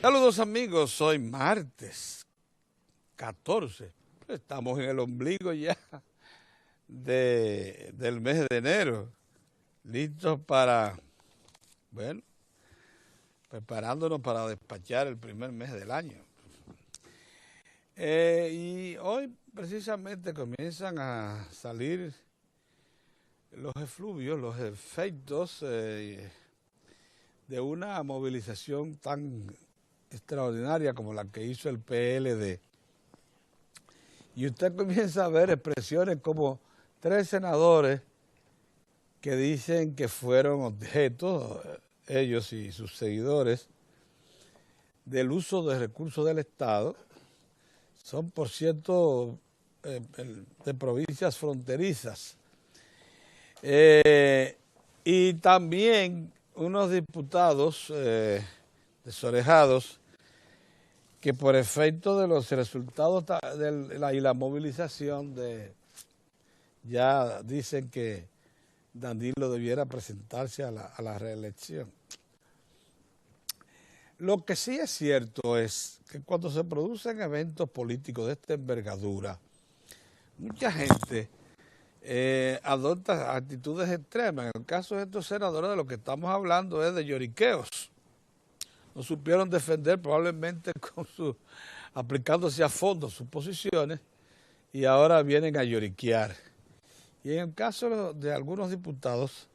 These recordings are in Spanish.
Saludos amigos, hoy martes 14, estamos en el ombligo ya del mes de enero, listos para, bueno, preparándonos para despachar el primer mes del año. Y hoy precisamente comienzan a salir los efluvios, los efectos de una movilización tan extraordinaria como la que hizo el PLD. Y usted comienza a ver expresiones como 3 senadores que dicen que fueron objeto, ellos y sus seguidores, del uso de recursos del Estado. Son, por cierto, de provincias fronterizas. Y también unos diputados desorejados que por efecto de los resultados y la movilización ya dicen que Danilo debiera presentarse a la reelección. Lo que sí es cierto es que cuando se producen eventos políticos de esta envergadura, mucha gente adopta actitudes extremas. En el caso de estos senadores, de lo que estamos hablando es de lloriqueos. No supieron defender probablemente aplicándose a fondo sus posiciones y ahora vienen a lloriquear. Y en el caso de algunos diputados,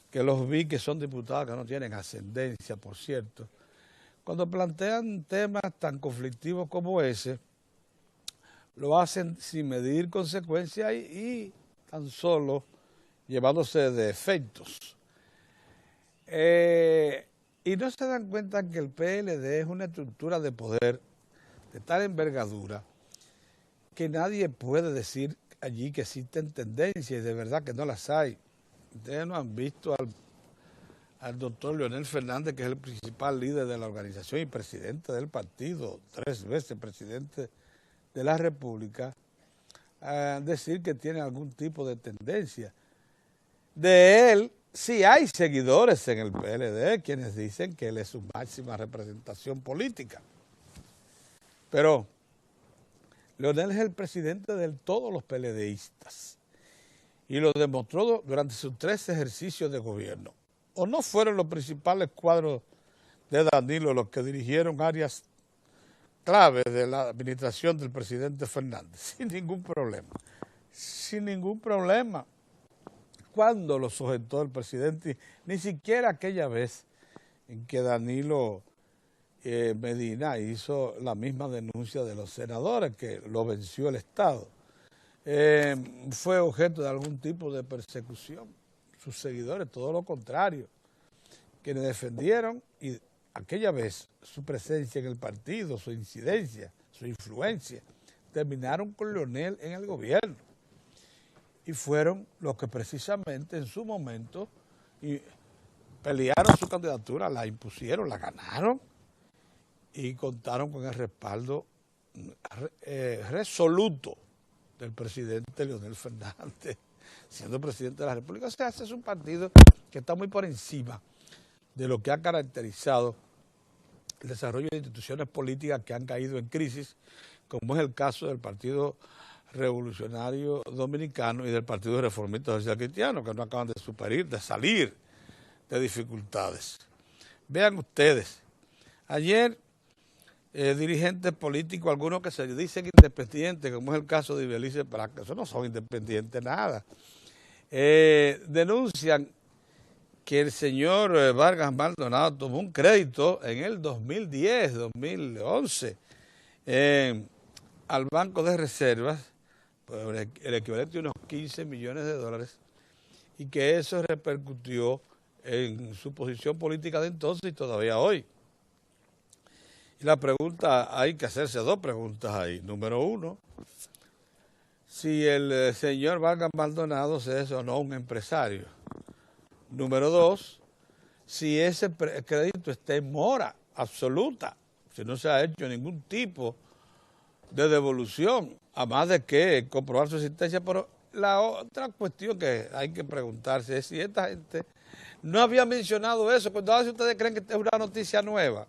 que los vi que son diputados que no tienen ascendencia, por cierto, cuando plantean temas tan conflictivos como ese, lo hacen sin medir consecuencias y tan solo llevándose de efectos. Y no se dan cuenta que el PLD es una estructura de poder de tal envergadura que nadie puede decir allí que existen tendencias, y de verdad que no las hay. Ustedes no han visto al doctor Leonel Fernández, que es el principal líder de la organización y presidente del partido, 3 veces presidente de la República, decir que tiene algún tipo de tendencia. De él sí hay seguidores en el PLD quienes dicen que él es su máxima representación política. Pero Leonel es el presidente de todos los PLDistas y lo demostró durante sus 3 ejercicios de gobierno. ¿O no fueron los principales cuadros de Danilo los que dirigieron áreas claves de la administración del presidente Fernández? Sin ningún problema. Sin ningún problema. ¿Cuándo lo sujetó el presidente? Ni siquiera aquella vez en que Danilo Medina hizo la misma denuncia de los senadores, que lo venció el Estado. Fue objeto de algún tipo de persecución. Sus seguidores, todo lo contrario, quienes defendieron y aquella vez su presencia en el partido, su incidencia, su influencia, terminaron con Leonel en el gobierno. Y fueron los que precisamente en su momento pelearon su candidatura, la impusieron, la ganaron y contaron con el respaldo resoluto del presidente Leonel Fernández, siendo presidente de la República. O sea, ese es un partido que está muy por encima de lo que ha caracterizado el desarrollo de instituciones políticas que han caído en crisis, como es el caso del Partido Revolucionario Dominicano y del Partido Reformista Social Cristiano, que no acaban de salir de dificultades. Vean ustedes, ayer dirigentes políticos, algunos que se dicen independientes, como es el caso de Ibelice Praca, eso no son independientes nada, denuncian que el señor Vargas Maldonado tomó un crédito en el 2010, 2011, al Banco de Reservas, por el equivalente a unos 15 millones de dólares, y que eso repercutió en su posición política de entonces y todavía hoy. Y la pregunta, hay que hacerse 2 preguntas ahí. Número 1, si el señor Vargas Maldonado es o no un empresario. Número 2, si ese crédito está en mora absoluta, si no se ha hecho ningún tipo de devolución, a más de que comprobar su existencia. Pero la otra cuestión que hay que preguntarse es si esta gente no había mencionado eso, cuando ahora si ustedes creen que es una noticia nueva.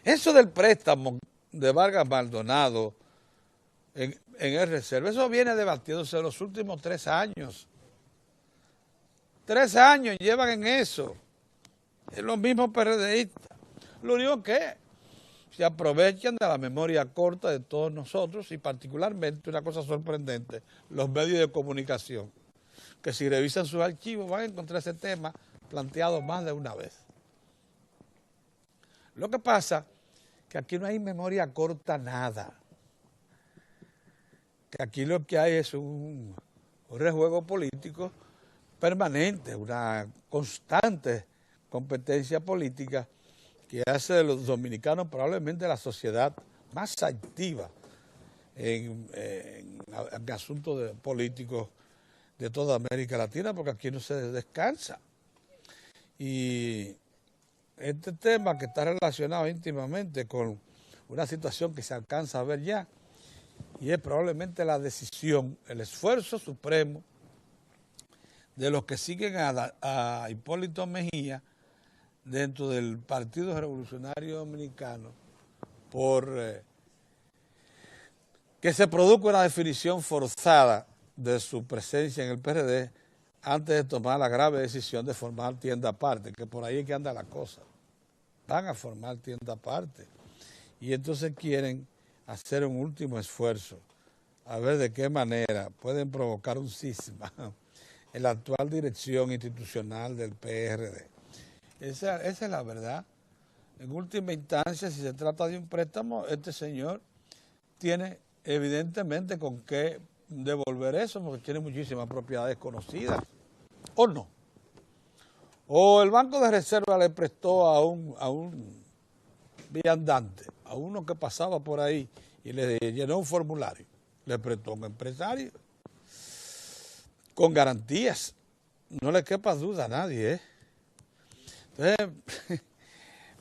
Eso del préstamo de Vargas Maldonado en el Reserva, eso viene debatiéndose en los últimos 3 años. 3 años llevan en eso. Es los mismos PRDistas. Lo único que se aprovechan de la memoria corta de todos nosotros y particularmente, una cosa sorprendente, los medios de comunicación, que si revisan sus archivos van a encontrar ese tema planteado más de una vez. Lo que pasa es que aquí no hay memoria corta nada. Que aquí lo que hay es un rejuego político permanente, una constante competencia política que hace de los dominicanos probablemente la sociedad más activa en asuntos políticos de toda América Latina, porque aquí no se descansa. Y este tema que está relacionado íntimamente con una situación que se alcanza a ver ya, y es probablemente la decisión, el esfuerzo supremo de los que siguen a Hipólito Mejía dentro del Partido Revolucionario Dominicano por que se produzca una definición forzada de su presencia en el PRD antes de tomar la grave decisión de formar tienda aparte, que por ahí es que anda la cosa. Van a formar tienda aparte y entonces quieren hacer un último esfuerzo a ver de qué manera pueden provocar un cisma en la actual dirección institucional del PRD. Esa es la verdad. En última instancia, si se trata de un préstamo, este señor tiene evidentemente con qué devolver eso, porque tiene muchísimas propiedades conocidas, ¿o no? O el Banco de Reserva le prestó a un viandante, a uno que pasaba por ahí y le llenó un formulario, le prestó a un empresario con garantías, no le quepa duda a nadie, ¿eh? Entonces,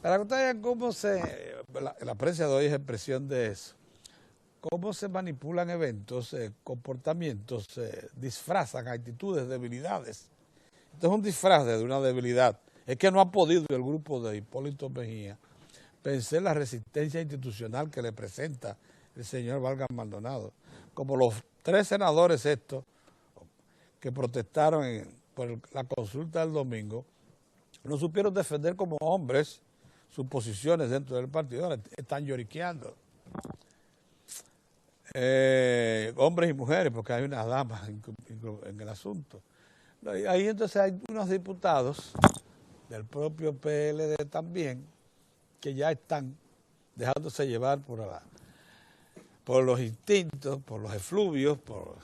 para que ustedes vean cómo la prensa de hoy es expresión de eso, cómo se manipulan eventos, comportamientos, disfrazan actitudes, debilidades. Esto es un disfraz de una debilidad. Es que no ha podido el grupo de Hipólito Mejía vencer la resistencia institucional que le presenta el señor Vargas Maldonado. Como los 3 senadores estos que protestaron por la consulta del domingo, no supieron defender como hombres sus posiciones dentro del partido, ahora están lloriqueando. Hombres y mujeres, porque hay unas damas en el asunto. Ahí entonces hay unos diputados del propio PLD también, que ya están dejándose llevar por los instintos, por los efluvios, por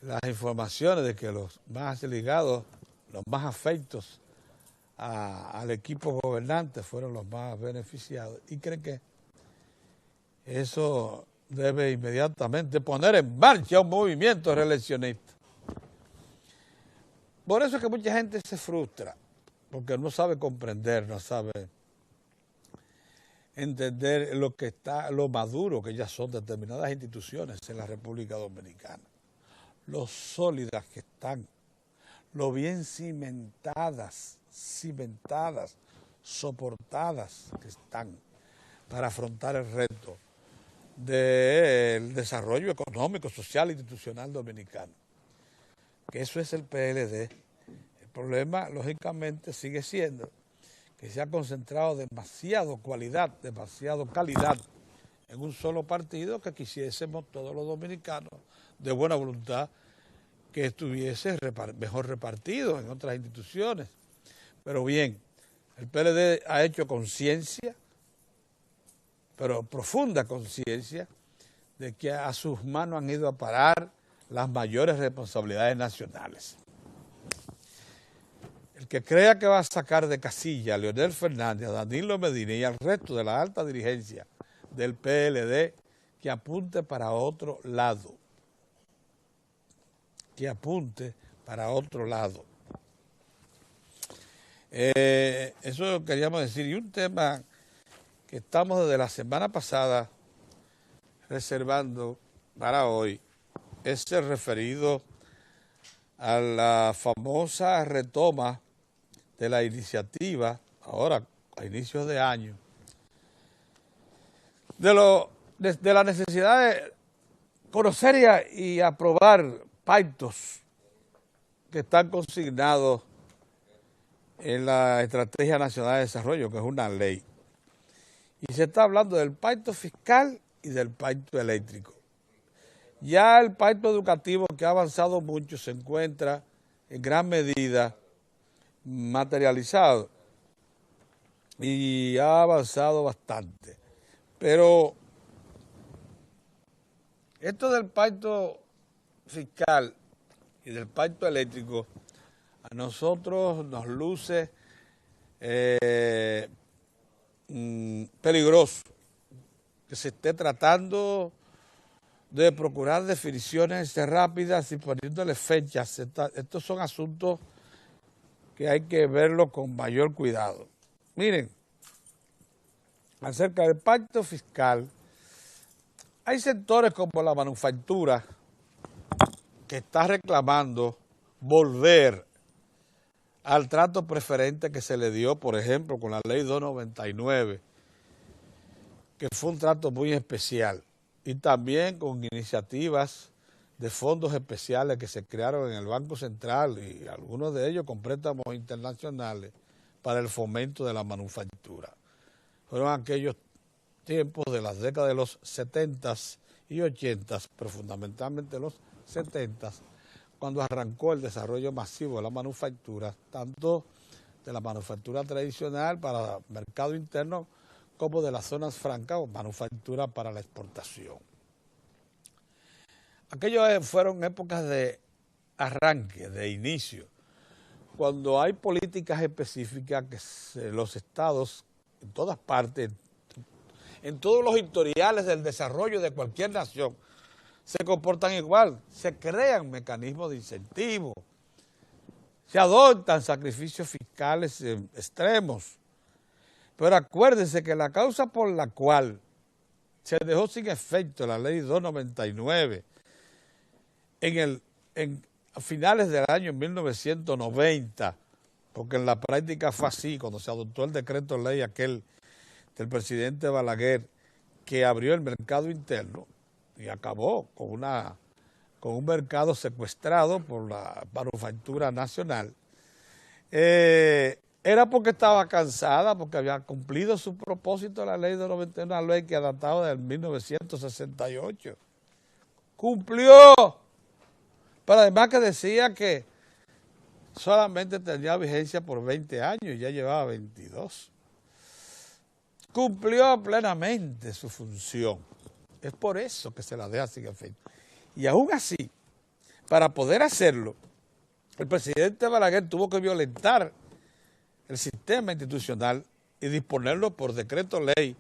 las informaciones de que los más ligados, los más afectos al equipo gobernante fueron los más beneficiados y creen que eso debe inmediatamente poner en marcha un movimiento reeleccionista. Por eso es que mucha gente se frustra, porque no sabe comprender, no sabe entender lo maduro que ya son determinadas instituciones en la República Dominicana, lo sólidas que están, lo bien cimentadas, soportadas que están para afrontar el reto del desarrollo económico, social e institucional dominicano. Que eso es el PLD. El problema, lógicamente, sigue siendo que se ha concentrado demasiado calidad en un solo partido, que quisiésemos todos los dominicanos de buena voluntad que estuviese mejor repartido en otras instituciones. Pero bien, el PLD ha hecho conciencia, pero profunda conciencia, de que a sus manos han ido a parar las mayores responsabilidades nacionales. El que crea que va a sacar de casilla a Leonel Fernández, a Danilo Medina y al resto de la alta dirigencia del PLD, que apunte para otro lado. Que apunte para otro lado. Eso queríamos decir. Y un tema que estamos desde la semana pasada reservando para hoy es el referido a la famosa retoma de la iniciativa, ahora a inicios de año, de la necesidad de conocer y aprobar pactos que están consignados en la Estrategia Nacional de Desarrollo, que es una ley. Y se está hablando del pacto fiscal y del pacto eléctrico. Ya el pacto educativo, que ha avanzado mucho, se encuentra en gran medida materializado y ha avanzado bastante. Pero esto del pacto fiscal y del pacto eléctrico a nosotros nos luce peligroso que se esté tratando de procurar definiciones rápidas y poniéndole fechas. Estos son asuntos que hay que verlos con mayor cuidado. Miren, acerca del pacto fiscal, hay sectores como la manufactura que está reclamando volver al trato preferente que se le dio, por ejemplo, con la ley 299, que fue un trato muy especial, y también con iniciativas de fondos especiales que se crearon en el Banco Central y algunos de ellos con préstamos internacionales para el fomento de la manufactura. Fueron aquellos tiempos de las décadas de los 70s y 80s, pero fundamentalmente los 70s, cuando arrancó el desarrollo masivo de la manufactura, tanto de la manufactura tradicional para mercado interno como de las zonas francas o manufactura para la exportación. Aquellos fueron épocas de arranque, de inicio, cuando hay políticas específicas que los estados, en todas partes, en todos los historiales del desarrollo de cualquier nación, se comportan igual, se crean mecanismos de incentivo, se adoptan sacrificios fiscales extremos. Pero acuérdense que la causa por la cual se dejó sin efecto la ley 299 a finales del año 1990, porque en la práctica fue así, cuando se adoptó el decreto ley aquel del presidente Balaguer, que abrió el mercado interno y acabó con un mercado secuestrado por la manufactura nacional, era porque estaba cansada, porque había cumplido su propósito la ley de 91, una ley que databa del 1968. Cumplió, pero además que decía que solamente tenía vigencia por 20 años y ya llevaba 22. Cumplió plenamente su función. Es por eso que se la deja sin efecto. Y aún así, para poder hacerlo, el presidente Balaguer tuvo que violentar el sistema institucional y disponerlo por decreto ley,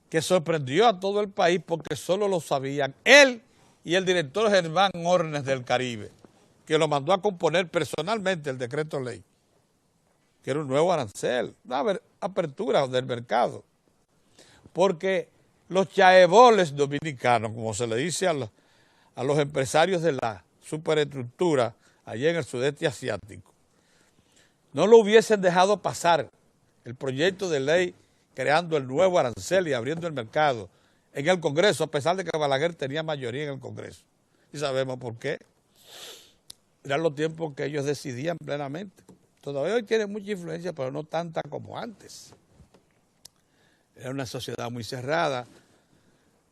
que sorprendió a todo el país porque solo lo sabían él y el director Germán Ornes del Caribe, que lo mandó a componer personalmente el decreto ley, que era un nuevo arancel, una apertura del mercado, porque los chaeboles dominicanos, como se le dice a los empresarios de la superestructura allá en el sudeste asiático, no lo hubiesen dejado pasar el proyecto de ley creando el nuevo arancel y abriendo el mercado en el Congreso, a pesar de que Balaguer tenía mayoría en el Congreso. Y sabemos por qué. Eran los tiempos que ellos decidían plenamente. Todavía hoy tienen mucha influencia, pero no tanta como antes. Era una sociedad muy cerrada,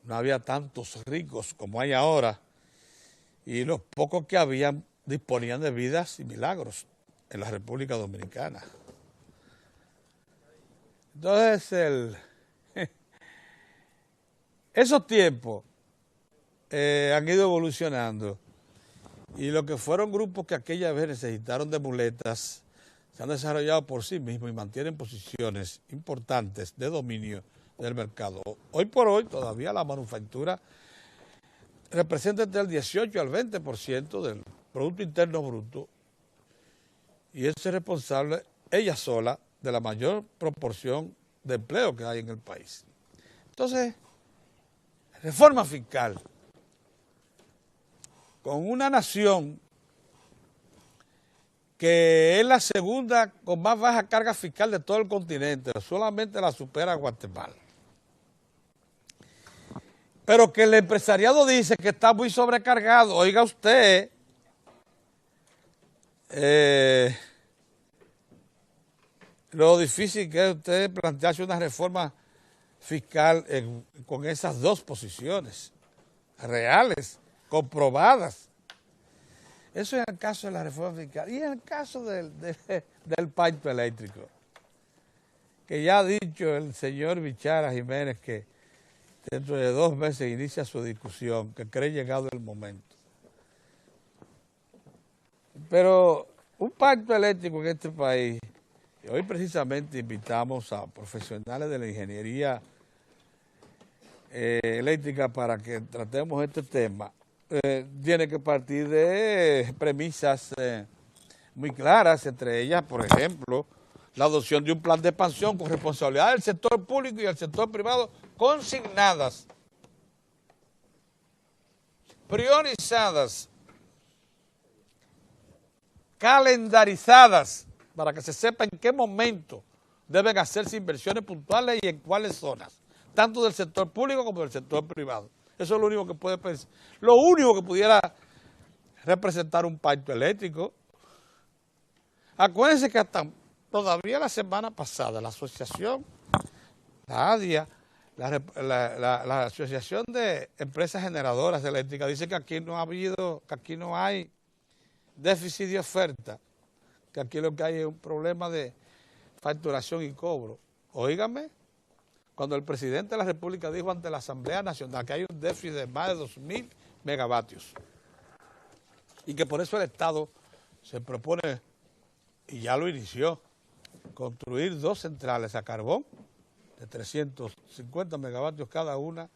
no había tantos ricos como hay ahora, y los pocos que habían disponían de vidas y milagros en la República Dominicana. Entonces, esos tiempos han ido evolucionando y lo que fueron grupos que aquella vez necesitaron de muletas se han desarrollado por sí mismos y mantienen posiciones importantes de dominio del mercado. Hoy por hoy todavía la manufactura representa entre el 18 al 20% del Producto Interno Bruto y es responsable ella sola de la mayor proporción de empleo que hay en el país. Entonces, reforma fiscal con una nación que es la segunda con más baja carga fiscal de todo el continente, solamente la supera Guatemala. pero que el empresariado dice que está muy sobrecargado. Oiga usted, lo difícil que es usted plantearse una reforma fiscal con esas dos posiciones reales, comprobadas. Eso es el caso de la reforma fiscal. Y en el caso del pacto eléctrico, que ya ha dicho el señor Bichara Jiménez que dentro de 2 meses inicia su discusión, que cree llegado el momento. Pero un pacto eléctrico en este país, y hoy precisamente invitamos a profesionales de la ingeniería eléctrica para que tratemos este tema, tiene que partir de premisas muy claras, entre ellas, por ejemplo, la adopción de un plan de expansión con responsabilidad del sector público y del sector privado consignadas, priorizadas, calendarizadas, para que se sepa en qué momento deben hacerse inversiones puntuales y en cuáles zonas, tanto del sector público como del sector privado. Eso es lo único que puede pensar, lo único que pudiera representar un pacto eléctrico. Acuérdense que hasta todavía la semana pasada la asociación, la ADIA, la Asociación de Empresas Generadoras Eléctricas dice que aquí no ha habido, que aquí no hay déficit de oferta, que aquí lo que hay es un problema de facturación y cobro. Óigame, cuando el presidente de la República dijo ante la Asamblea Nacional que hay un déficit de más de 2.000 megavatios y que por eso el Estado se propone, y ya lo inició, construir 2 centrales a carbón de 350 megavatios cada una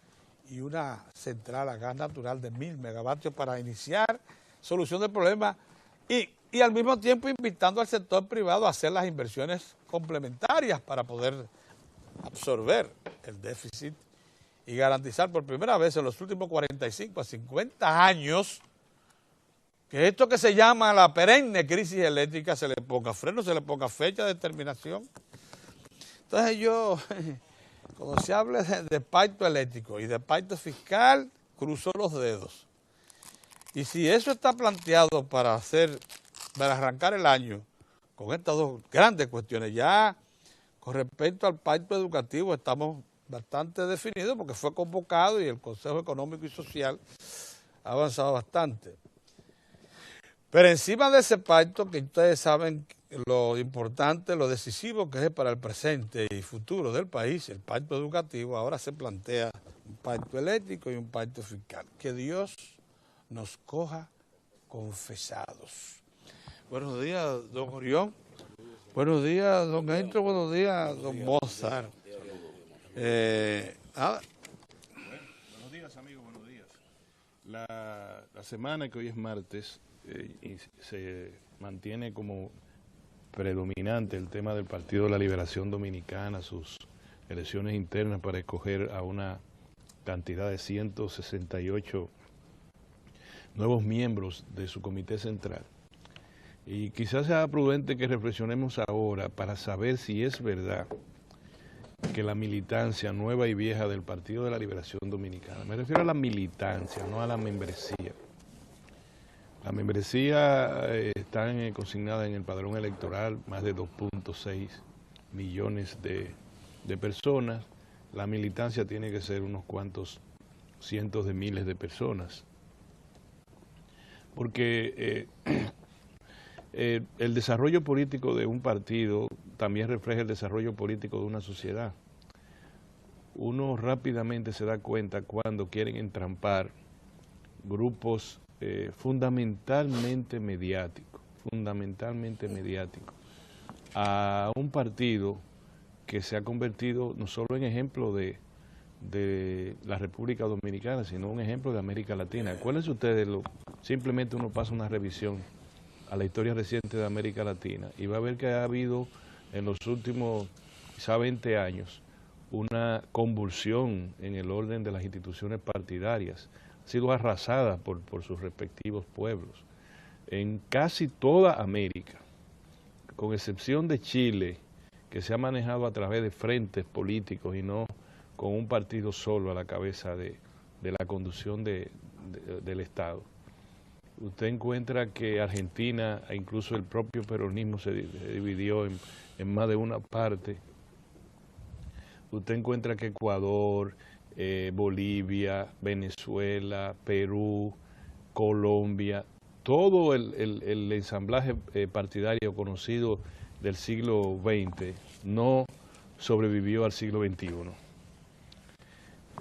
y una central a gas natural de 1.000 megavatios para iniciar solución del problema y al mismo tiempo invitando al sector privado a hacer las inversiones complementarias para poder absorber el déficit y garantizar por primera vez en los últimos 45 a 50 años que esto que se llama la perenne crisis eléctrica se le ponga freno, se le ponga fecha de terminación. Entonces yo, cuando se habla de pacto eléctrico y de pacto fiscal, cruzo los dedos. Y si eso está planteado para arrancar el año con estas 2 grandes cuestiones, ya con respecto al pacto educativo estamos bastante definidos porque fue convocado y el Consejo Económico y Social ha avanzado bastante. Pero encima de ese pacto, que ustedes saben lo importante, lo decisivo que es para el presente y futuro del país, el pacto educativo, ahora se plantea un pacto eléctrico y un pacto fiscal. Que Dios nos coja confesados. Buenos días, don Orión. Buenos días, don Entro. Buenos días, don Mozart. Buenos días, amigos, buenos días. La semana que hoy es martes se mantiene como predominante el tema del Partido de la Liberación Dominicana, sus elecciones internas para escoger a una cantidad de 168 nuevos miembros de su comité central. Y quizás sea prudente que reflexionemos ahora para saber si es verdad que la militancia nueva y vieja del Partido de la Liberación Dominicana, me refiero a la militancia, no a la membresía. La membresía está consignada en el padrón electoral, más de 2.6 millones de personas. La militancia tiene que ser unos cuantos cientos de miles de personas. Porque el desarrollo político de un partido también refleja el desarrollo político de una sociedad. Uno rápidamente se da cuenta cuando quieren entrampar grupos fundamentalmente mediáticos a un partido que se ha convertido no solo en ejemplo de la República Dominicana, sino un ejemplo de América Latina. Acuérdense ustedes, simplemente uno pasa una revisión a la historia reciente de América Latina y va a ver que ha habido en los últimos quizá 20 años una convulsión en el orden de las instituciones partidarias, ha sido arrasada por sus respectivos pueblos. En casi toda América, con excepción de Chile, que se ha manejado a través de frentes políticos y no con un partido solo a la cabeza de de la conducción del Estado. Usted encuentra que Argentina, e incluso el propio peronismo se dividió en más de una parte. Usted encuentra que Ecuador, Bolivia, Venezuela, Perú, Colombia, todo el ensamblaje partidario conocido del siglo XX no sobrevivió al siglo XXI.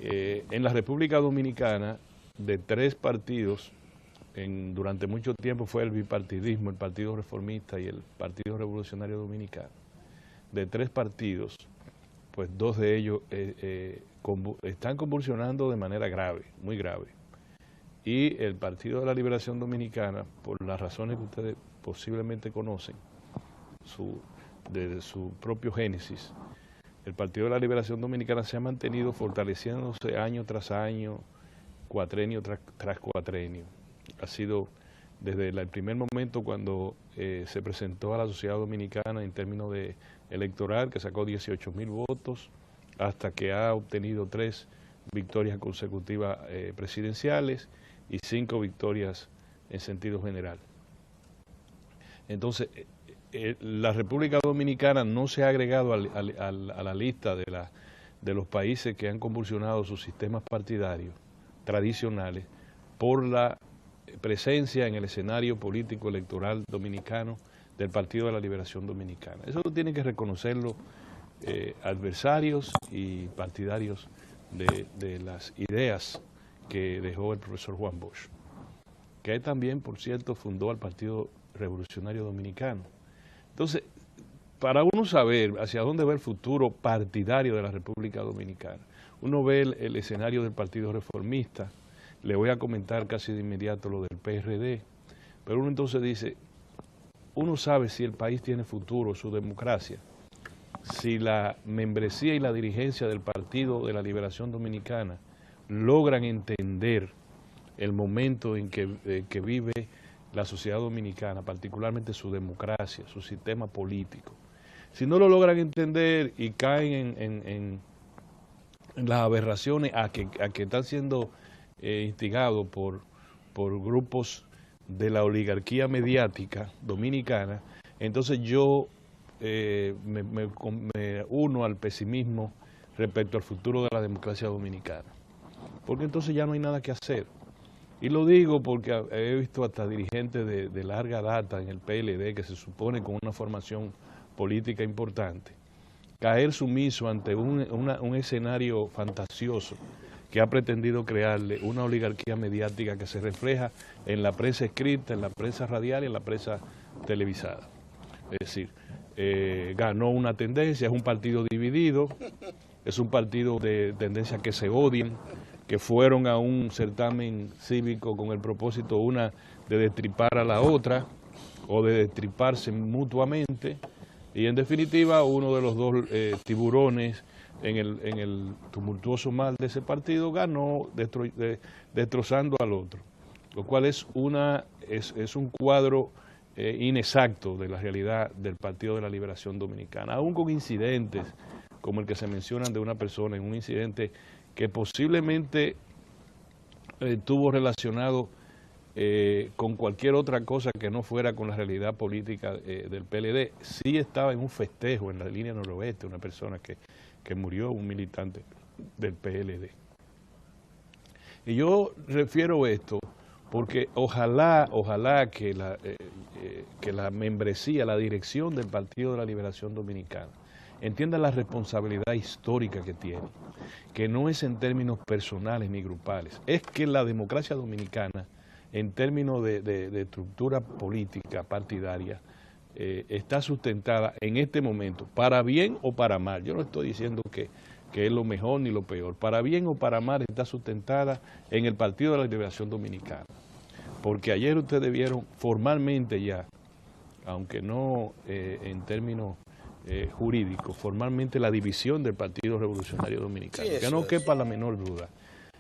En la República Dominicana, de 3 partidos, durante mucho tiempo fue el bipartidismo, el Partido Reformista y el Partido Revolucionario Dominicano. De 3 partidos, pues 2 de ellos están convulsionando de manera grave, muy grave. Y el Partido de la Liberación Dominicana, por las razones que ustedes posiblemente conocen, desde su propio génesis, el Partido de la Liberación Dominicana se ha mantenido fortaleciéndose año tras año, cuatrenio tras cuatrenio. Ha sido desde el primer momento cuando se presentó a la sociedad dominicana en términos de electoral, que sacó 18.000 votos, hasta que ha obtenido 3 victorias consecutivas presidenciales y 5 victorias en sentido general. Entonces, la República Dominicana no se ha agregado a la lista de los países que han convulsionado sus sistemas partidarios tradicionales por la presencia en el escenario político electoral dominicano del Partido de la Liberación Dominicana. Eso tienen que reconocerlo adversarios y partidarios de las ideas que dejó el profesor Juan Bosch, que también, por cierto, fundó al Partido Revolucionario Dominicano. Entonces, para uno saber hacia dónde va el futuro partidario de la República Dominicana, uno ve el escenario del Partido Reformista. Le voy a comentar casi de inmediato lo del PRD, pero uno entonces dice, uno sabe si el país tiene futuro, su democracia, si la membresía y la dirigencia del Partido de la Liberación Dominicana logran entender el momento en que vive la sociedad dominicana, particularmente su democracia, su sistema político. Si no lo logran entender y caen en las aberraciones a que están siendo instigados por grupos de la oligarquía mediática dominicana, entonces yo me uno al pesimismo respecto al futuro de la democracia dominicana, porque entonces ya no hay nada que hacer. Y lo digo porque he visto hasta dirigentes de larga data en el PLD, que se supone con una formación política importante, caer sumiso ante un escenario fantasioso que ha pretendido crearle una oligarquía mediática que se refleja en la prensa escrita, en la prensa radial y en la prensa televisada. Es decir, ganó una tendencia, es un partido dividido, es un partido de tendencia que se odien, que fueron a un certamen cívico con el propósito una de destripar a la otra o de destriparse mutuamente, y en definitiva uno de los 2 tiburones en el tumultuoso mal de ese partido ganó destrozando al otro, lo cual es un cuadro inexacto de la realidad del Partido de la Liberación Dominicana, aún con incidentes como el que se mencionan de una persona en un incidente que posiblemente estuvo relacionado con cualquier otra cosa que no fuera con la realidad política del PLD. Sí estaba en un festejo en la línea noroeste, una persona que murió, un militante del PLD. Y yo refiero esto porque ojalá que la membresía, la dirección del Partido de la Liberación Dominicana entienda la responsabilidad histórica que tiene, que no es en términos personales ni grupales, es que la democracia dominicana, en términos de estructura política partidaria, está sustentada en este momento, para bien o para mal. Yo no estoy diciendo que es lo mejor ni lo peor, para bien o para mal está sustentada en el Partido de la Liberación Dominicana. Porque ayer ustedes vieron formalmente ya, aunque no en términos jurídicos, formalmente la división del Partido Revolucionario Dominicano, sí, que no quepa la menor duda.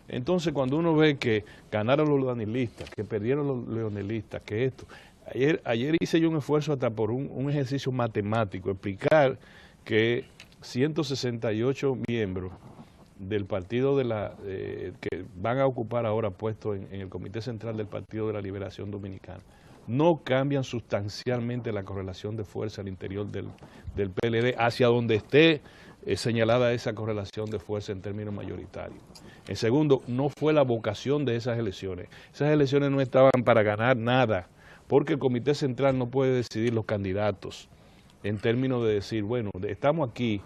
Entonces, cuando uno ve que ganaron los leonelistas, que perdieron los leonelistas, que esto... Ayer hice yo un esfuerzo hasta por un ejercicio matemático, explicar que 168 miembros del partido que van a ocupar ahora puestos en el Comité Central del Partido de la Liberación Dominicana no cambian sustancialmente la correlación de fuerza al interior del PLD hacia donde esté señalada esa correlación de fuerza en términos mayoritarios. En segundo, no fue la vocación de esas elecciones. Esas elecciones no estaban para ganar nada, porque el Comité Central no puede decidir los candidatos en términos de decir, bueno, estamos aquí,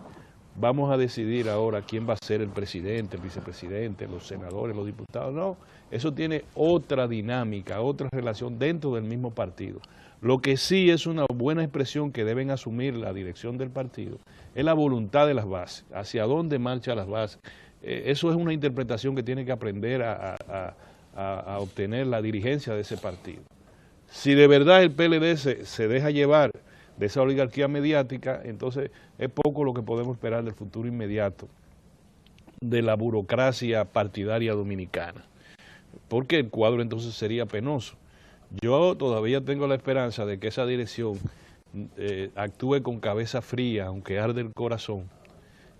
vamos a decidir ahora quién va a ser el presidente, el vicepresidente, los senadores, los diputados. No, eso tiene otra dinámica, otra relación dentro del mismo partido. Lo que sí es una buena expresión que deben asumir la dirección del partido es la voluntad de las bases, hacia dónde marchan las bases. Eso es una interpretación que tiene que aprender a obtener la dirigencia de ese partido. Si de verdad el PLD se deja llevar de esa oligarquía mediática, entonces es poco lo que podemos esperar del futuro inmediato de la burocracia partidaria dominicana, porque el cuadro entonces sería penoso. Yo todavía tengo la esperanza de que esa dirección actúe con cabeza fría, aunque arde el corazón,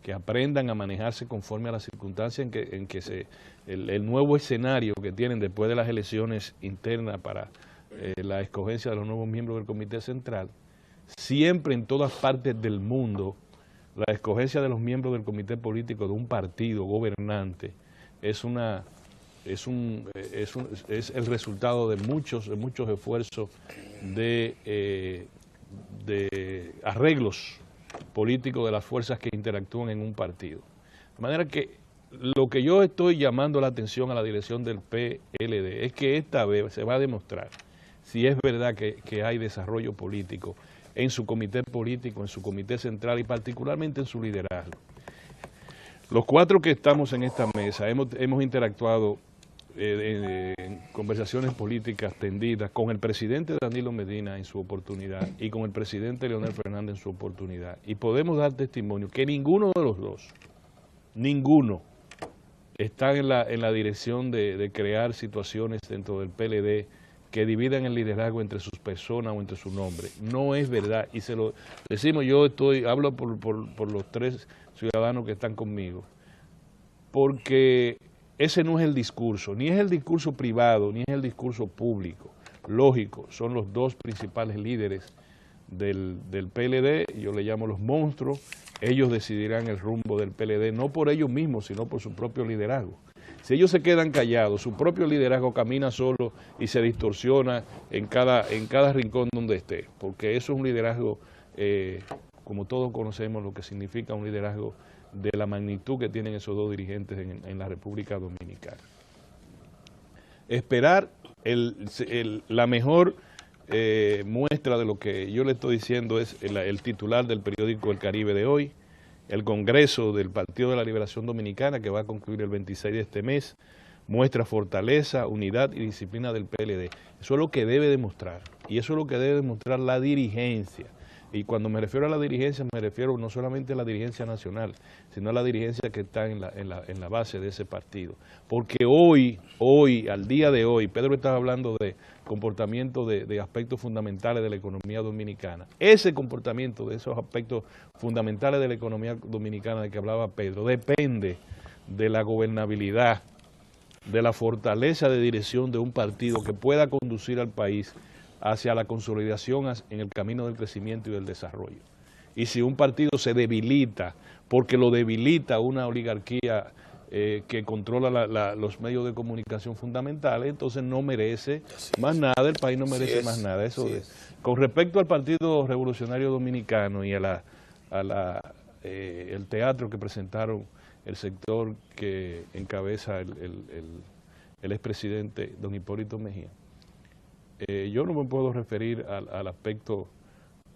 que aprendan a manejarse conforme a las circunstancias en que el nuevo escenario que tienen después de las elecciones internas para la escogencia de los nuevos miembros del Comité Central. Siempre en todas partes del mundo, la escogencia de los miembros del comité político de un partido gobernante es el resultado de muchos esfuerzos de arreglos políticos de las fuerzas que interactúan en un partido. De manera que lo que yo estoy llamando la atención a la dirección del PLD es que esta vez se va a demostrar si es verdad que hay desarrollo político en su comité político, en su comité central y particularmente en su liderazgo. Los cuatro que estamos en esta mesa hemos interactuado en conversaciones políticas tendidas con el presidente Danilo Medina en su oportunidad y con el presidente Leonel Fernández en su oportunidad. Y podemos dar testimonio que ninguno de los dos, ninguno, está en la dirección de crear situaciones dentro del PLD que dividan el liderazgo entre sus personas o entre su nombre. No es verdad, y se lo decimos, hablo por los tres ciudadanos que están conmigo, porque ese no es el discurso, ni es el discurso privado, ni es el discurso público. Lógico, son los dos principales líderes del PLD, yo le llamo los monstruos, ellos decidirán el rumbo del PLD, no por ellos mismos, sino por su propio liderazgo. Si ellos se quedan callados, su propio liderazgo camina solo y se distorsiona en cada rincón donde esté, porque eso es un liderazgo, como todos conocemos lo que significa un liderazgo de la magnitud que tienen esos dos dirigentes en la República Dominicana. Esperar la mejor muestra de lo que yo le estoy diciendo es el titular del periódico El Caribe de hoy. El Congreso del Partido de la Liberación Dominicana, que va a concluir el 26 de este mes, muestra fortaleza, unidad y disciplina del PLD. Eso es lo que debe demostrar, y eso es lo que debe demostrar la dirigencia. Y cuando me refiero a la dirigencia, me refiero no solamente a la dirigencia nacional, sino a la dirigencia que está en la base de ese partido. Porque hoy, al día de hoy, Pedro estaba hablando de comportamiento de aspectos fundamentales de la economía dominicana. Ese comportamiento de esos aspectos fundamentales de la economía dominicana de que hablaba Pedro, depende de la gobernabilidad, de la fortaleza de dirección de un partido que pueda conducir al país hacia la consolidación en el camino del crecimiento y del desarrollo. Y si un partido se debilita, porque lo debilita una oligarquía que controla los medios de comunicación fundamentales, entonces no merece más nada, el país no merece más nada. Eso es. Con respecto al Partido Revolucionario Dominicano y el teatro que presentaron el sector que encabeza el expresidente don Hipólito Mejía, yo no me puedo referir al aspecto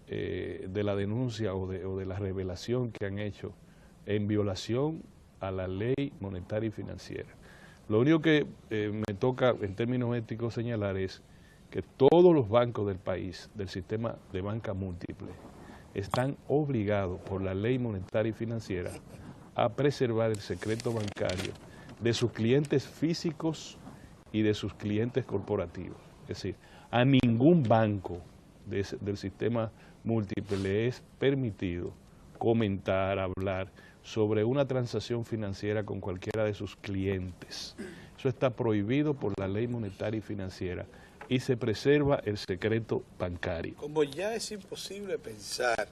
de la denuncia o de la revelación que han hecho en violación a la ley monetaria y financiera. Lo único que me toca en términos éticos señalar es que todos los bancos del país, del sistema de banca múltiple, están obligados por la ley monetaria y financiera a preservar el secreto bancario de sus clientes físicos y de sus clientes corporativos. Es decir, a ningún banco del sistema múltiple le es permitido comentar, hablar sobre una transacción financiera con cualquiera de sus clientes. Eso está prohibido por la ley monetaria y financiera y se preserva el secreto bancario. Como ya es imposible pensar,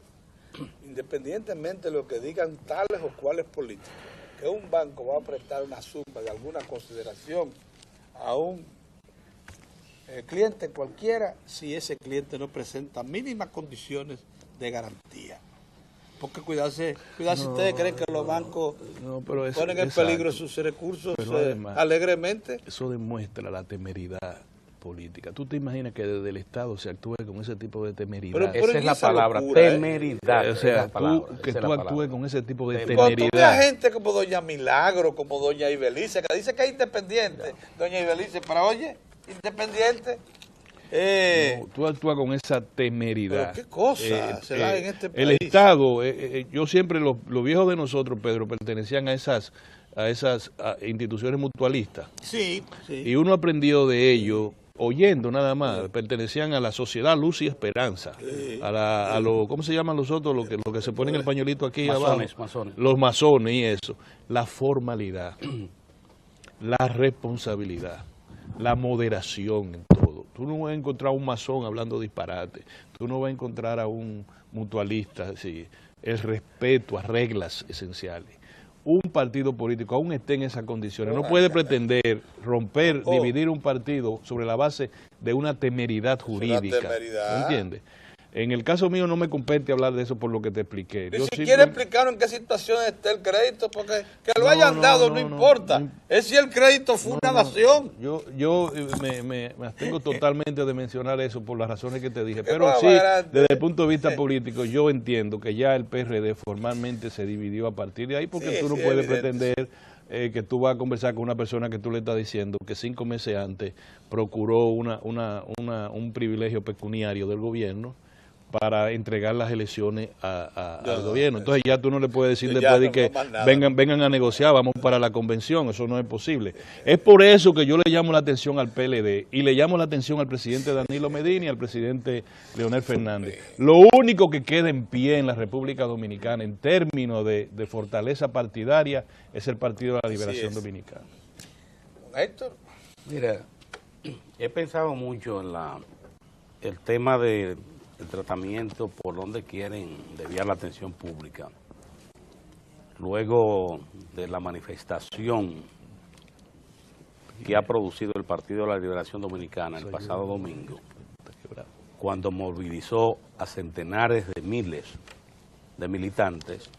independientemente de lo que digan tales o cuales políticos, que un banco va a prestar una suma de alguna consideración a un cliente cualquiera si ese cliente no presenta mínimas condiciones de garantía. Porque cuidarse si ustedes creen que los bancos ponen en peligro sus recursos además, alegremente. Eso demuestra la temeridad política. ¿Tú te imaginas que desde el Estado se actúe con ese tipo de temeridad? Pero esa es la palabra, locura, temeridad. O sea, que tú actúes con ese tipo de temeridad. Cuando tú ves a gente como doña Milagro, como doña Ibelice, que dice que es independiente, doña Ibelice, pero oye, independiente. No, tú actúas con esa temeridad. Pero qué cosa se da en este país. El Estado, yo siempre, los viejos de nosotros, Pedro, pertenecían a esas instituciones mutualistas. Sí, sí. Y uno aprendió de ello oyendo nada más. Pertenecían a la Sociedad Luz y Esperanza. Sí. A lo, ¿cómo se llaman los otros? Lo que se ponen el pañuelito aquí masones, abajo. Masones. Los masones y eso. La formalidad, la responsabilidad, la moderación en todo. Tú no vas a encontrar a un masón hablando disparate. Tú no vas a encontrar a un mutualista así. El respeto a reglas esenciales. Un partido político, aún esté en esas condiciones, no puede pretender romper, dividir un partido sobre la base de una temeridad jurídica. ¿Me entiendes? En el caso mío no me compete hablar de eso por lo que te expliqué. Ni siquiera explicaron en qué situación está el crédito, porque que lo hayan dado no importa. Es si el crédito fue una dación. Yo me abstengo totalmente de mencionar eso por las razones que te dije. Pero sí, desde el punto de vista político, yo entiendo que ya el PRD formalmente se dividió a partir de ahí, porque tú no puedes pretender que tú vas a conversar con una persona que tú le estás diciendo que 5 meses antes procuró un privilegio pecuniario del gobierno para entregar las elecciones al gobierno. Entonces ya tú no le puedes decir después de que vengan a negociar, vamos para la convención, eso no es posible. Es por eso que yo le llamo la atención al PLD y le llamo la atención al presidente Danilo Medina y al presidente Leonel Fernández. Lo único que queda en pie en la República Dominicana en términos de fortaleza partidaria es el Partido de la Liberación Dominicana. Héctor. Mira, he pensado mucho en el tema del tratamiento por donde quieren desviar la atención pública. Luego de la manifestación que ha producido el Partido de la Liberación Dominicana el pasado domingo, cuando movilizó a centenares de miles de militantes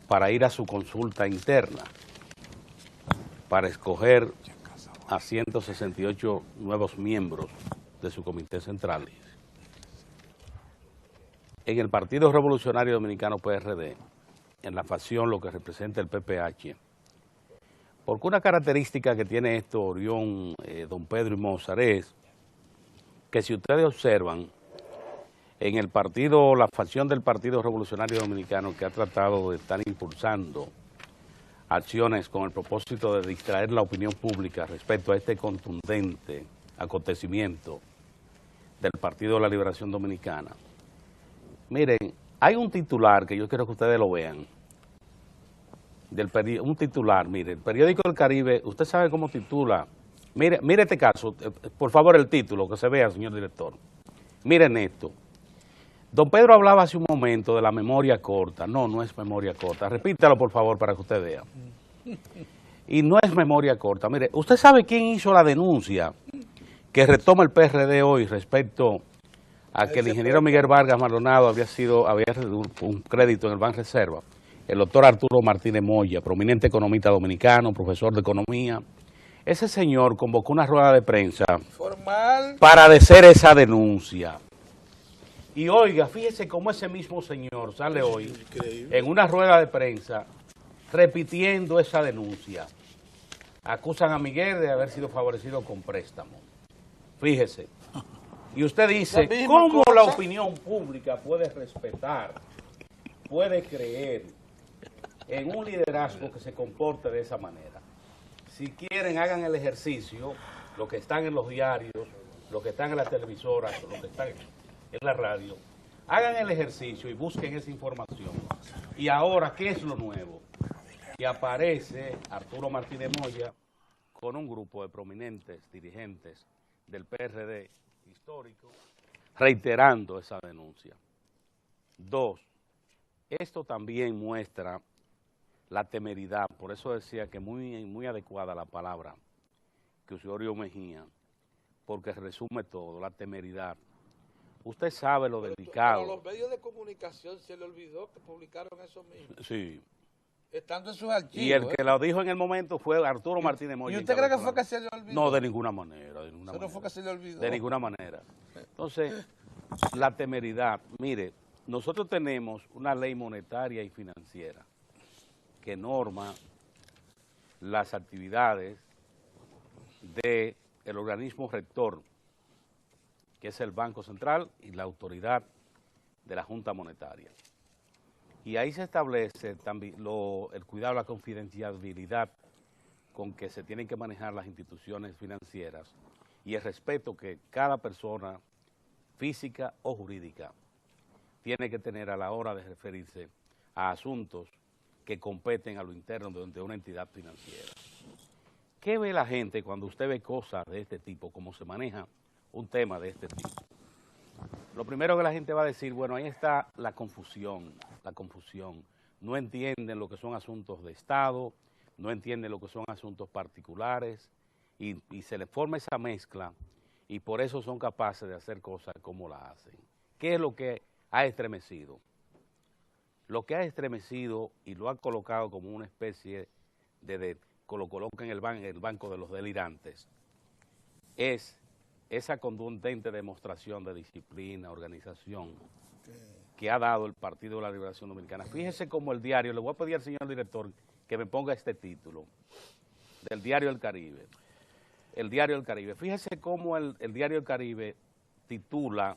para ir a su consulta interna, para escoger a 168 nuevos miembros de su comité central. En el Partido Revolucionario Dominicano PRD, en la facción lo que representa el PPH, porque una característica que tiene esto Orión, don Pedro y Mozart es que si ustedes observan, en el partido, la facción del Partido Revolucionario Dominicano que ha tratado de estar impulsando acciones con el propósito de distraer la opinión pública respecto a este contundente acontecimiento del Partido de la Liberación Dominicana. Miren, hay un titular que yo quiero que ustedes lo vean, un titular, mire, el periódico del Caribe, usted sabe cómo titula, mire este caso, por favor el título, que se vea, señor director, miren esto. Don Pedro hablaba hace un momento de la memoria corta. No es memoria corta. Repítalo, por favor, para que usted vea. Y no es memoria corta. Mire, ¿usted sabe quién hizo la denuncia que retoma el PRD hoy respecto a que el ingeniero Miguel Vargas Maldonado había recibido un crédito en el Banreserva? El doctor Arturo Martínez Moya, prominente economista dominicano, profesor de economía. Ese señor convocó una rueda de prensa formal para hacer esa denuncia. Y oiga, fíjese cómo ese mismo señor sale hoy en una rueda de prensa repitiendo esa denuncia. Acusan a Miguel de haber sido favorecido con préstamo. Fíjese. Y usted dice, ¿cómo la opinión pública puede respetar, puede creer en un liderazgo que se comporte de esa manera? Si quieren, hagan el ejercicio, los que están en los diarios, los que están en las televisoras, los que están en la radio, hagan el ejercicio y busquen esa información. Y ahora, ¿qué es lo nuevo? Que aparece Arturo Martínez Moya con un grupo de prominentes dirigentes del PRD histórico reiterando esa denuncia. 2. Esto también muestra la temeridad, por eso decía que muy adecuada la palabra que usó Osorio Mejía, porque resume todo, la temeridad. Usted sabe lo delicado. Pero a los medios de comunicación se le olvidó que publicaron eso mismo. Sí. Estando en sus archivos. Y el que lo dijo en el momento fue Arturo Martínez Moya. ¿Y usted cree que fue que se le olvidó? No, de ninguna manera. Eso no fue que se le olvidó. De ninguna manera. Entonces, la temeridad. Mire, nosotros tenemos una ley monetaria y financiera que norma las actividades del organismo rector, que es el Banco Central y la autoridad de la Junta Monetaria. Y ahí se establece también el cuidado de la confidencialidad con que se tienen que manejar las instituciones financieras y el respeto que cada persona física o jurídica tiene que tener a la hora de referirse a asuntos que competen a lo interno de una entidad financiera. ¿Qué ve la gente cuando usted ve cosas de este tipo, cómo se maneja un tema de este tipo? Lo primero que la gente va a decir, bueno, ahí está la confusión. No entienden lo que son asuntos de Estado, no entienden lo que son asuntos particulares y se les forma esa mezcla y por eso son capaces de hacer cosas como la hacen. ¿Qué es lo que ha estremecido? Lo que ha estremecido y lo ha colocado como una especie lo coloca en el banco de los delirantes es esa contundente demostración de disciplina, organización que ha dado el Partido de la Liberación Dominicana. Fíjese cómo el diario, le voy a pedir al señor director que me ponga este título, del Diario del Caribe. El Diario del Caribe. Fíjese cómo el Diario del Caribe titula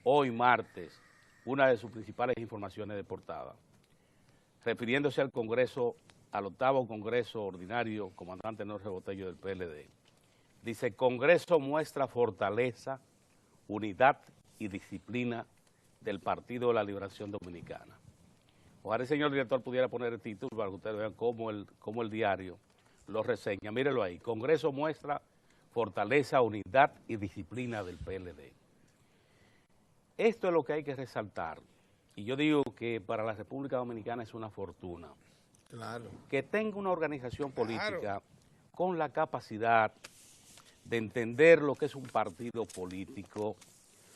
hoy martes una de sus principales informaciones de portada, refiriéndose al Congreso, al 8º Congreso Ordinario, comandante Norge Botello del PLD. Dice, Congreso muestra fortaleza, unidad y disciplina del Partido de la Liberación Dominicana. Ojalá el señor director pudiera poner el título para que ustedes vean cómo el diario lo reseña. Mírelo ahí, Congreso muestra fortaleza, unidad y disciplina del PLD. Esto es lo que hay que resaltar. Y yo digo que para la República Dominicana es una fortuna. Claro. Que tenga una organización política con la capacidad de entender lo que es un partido político,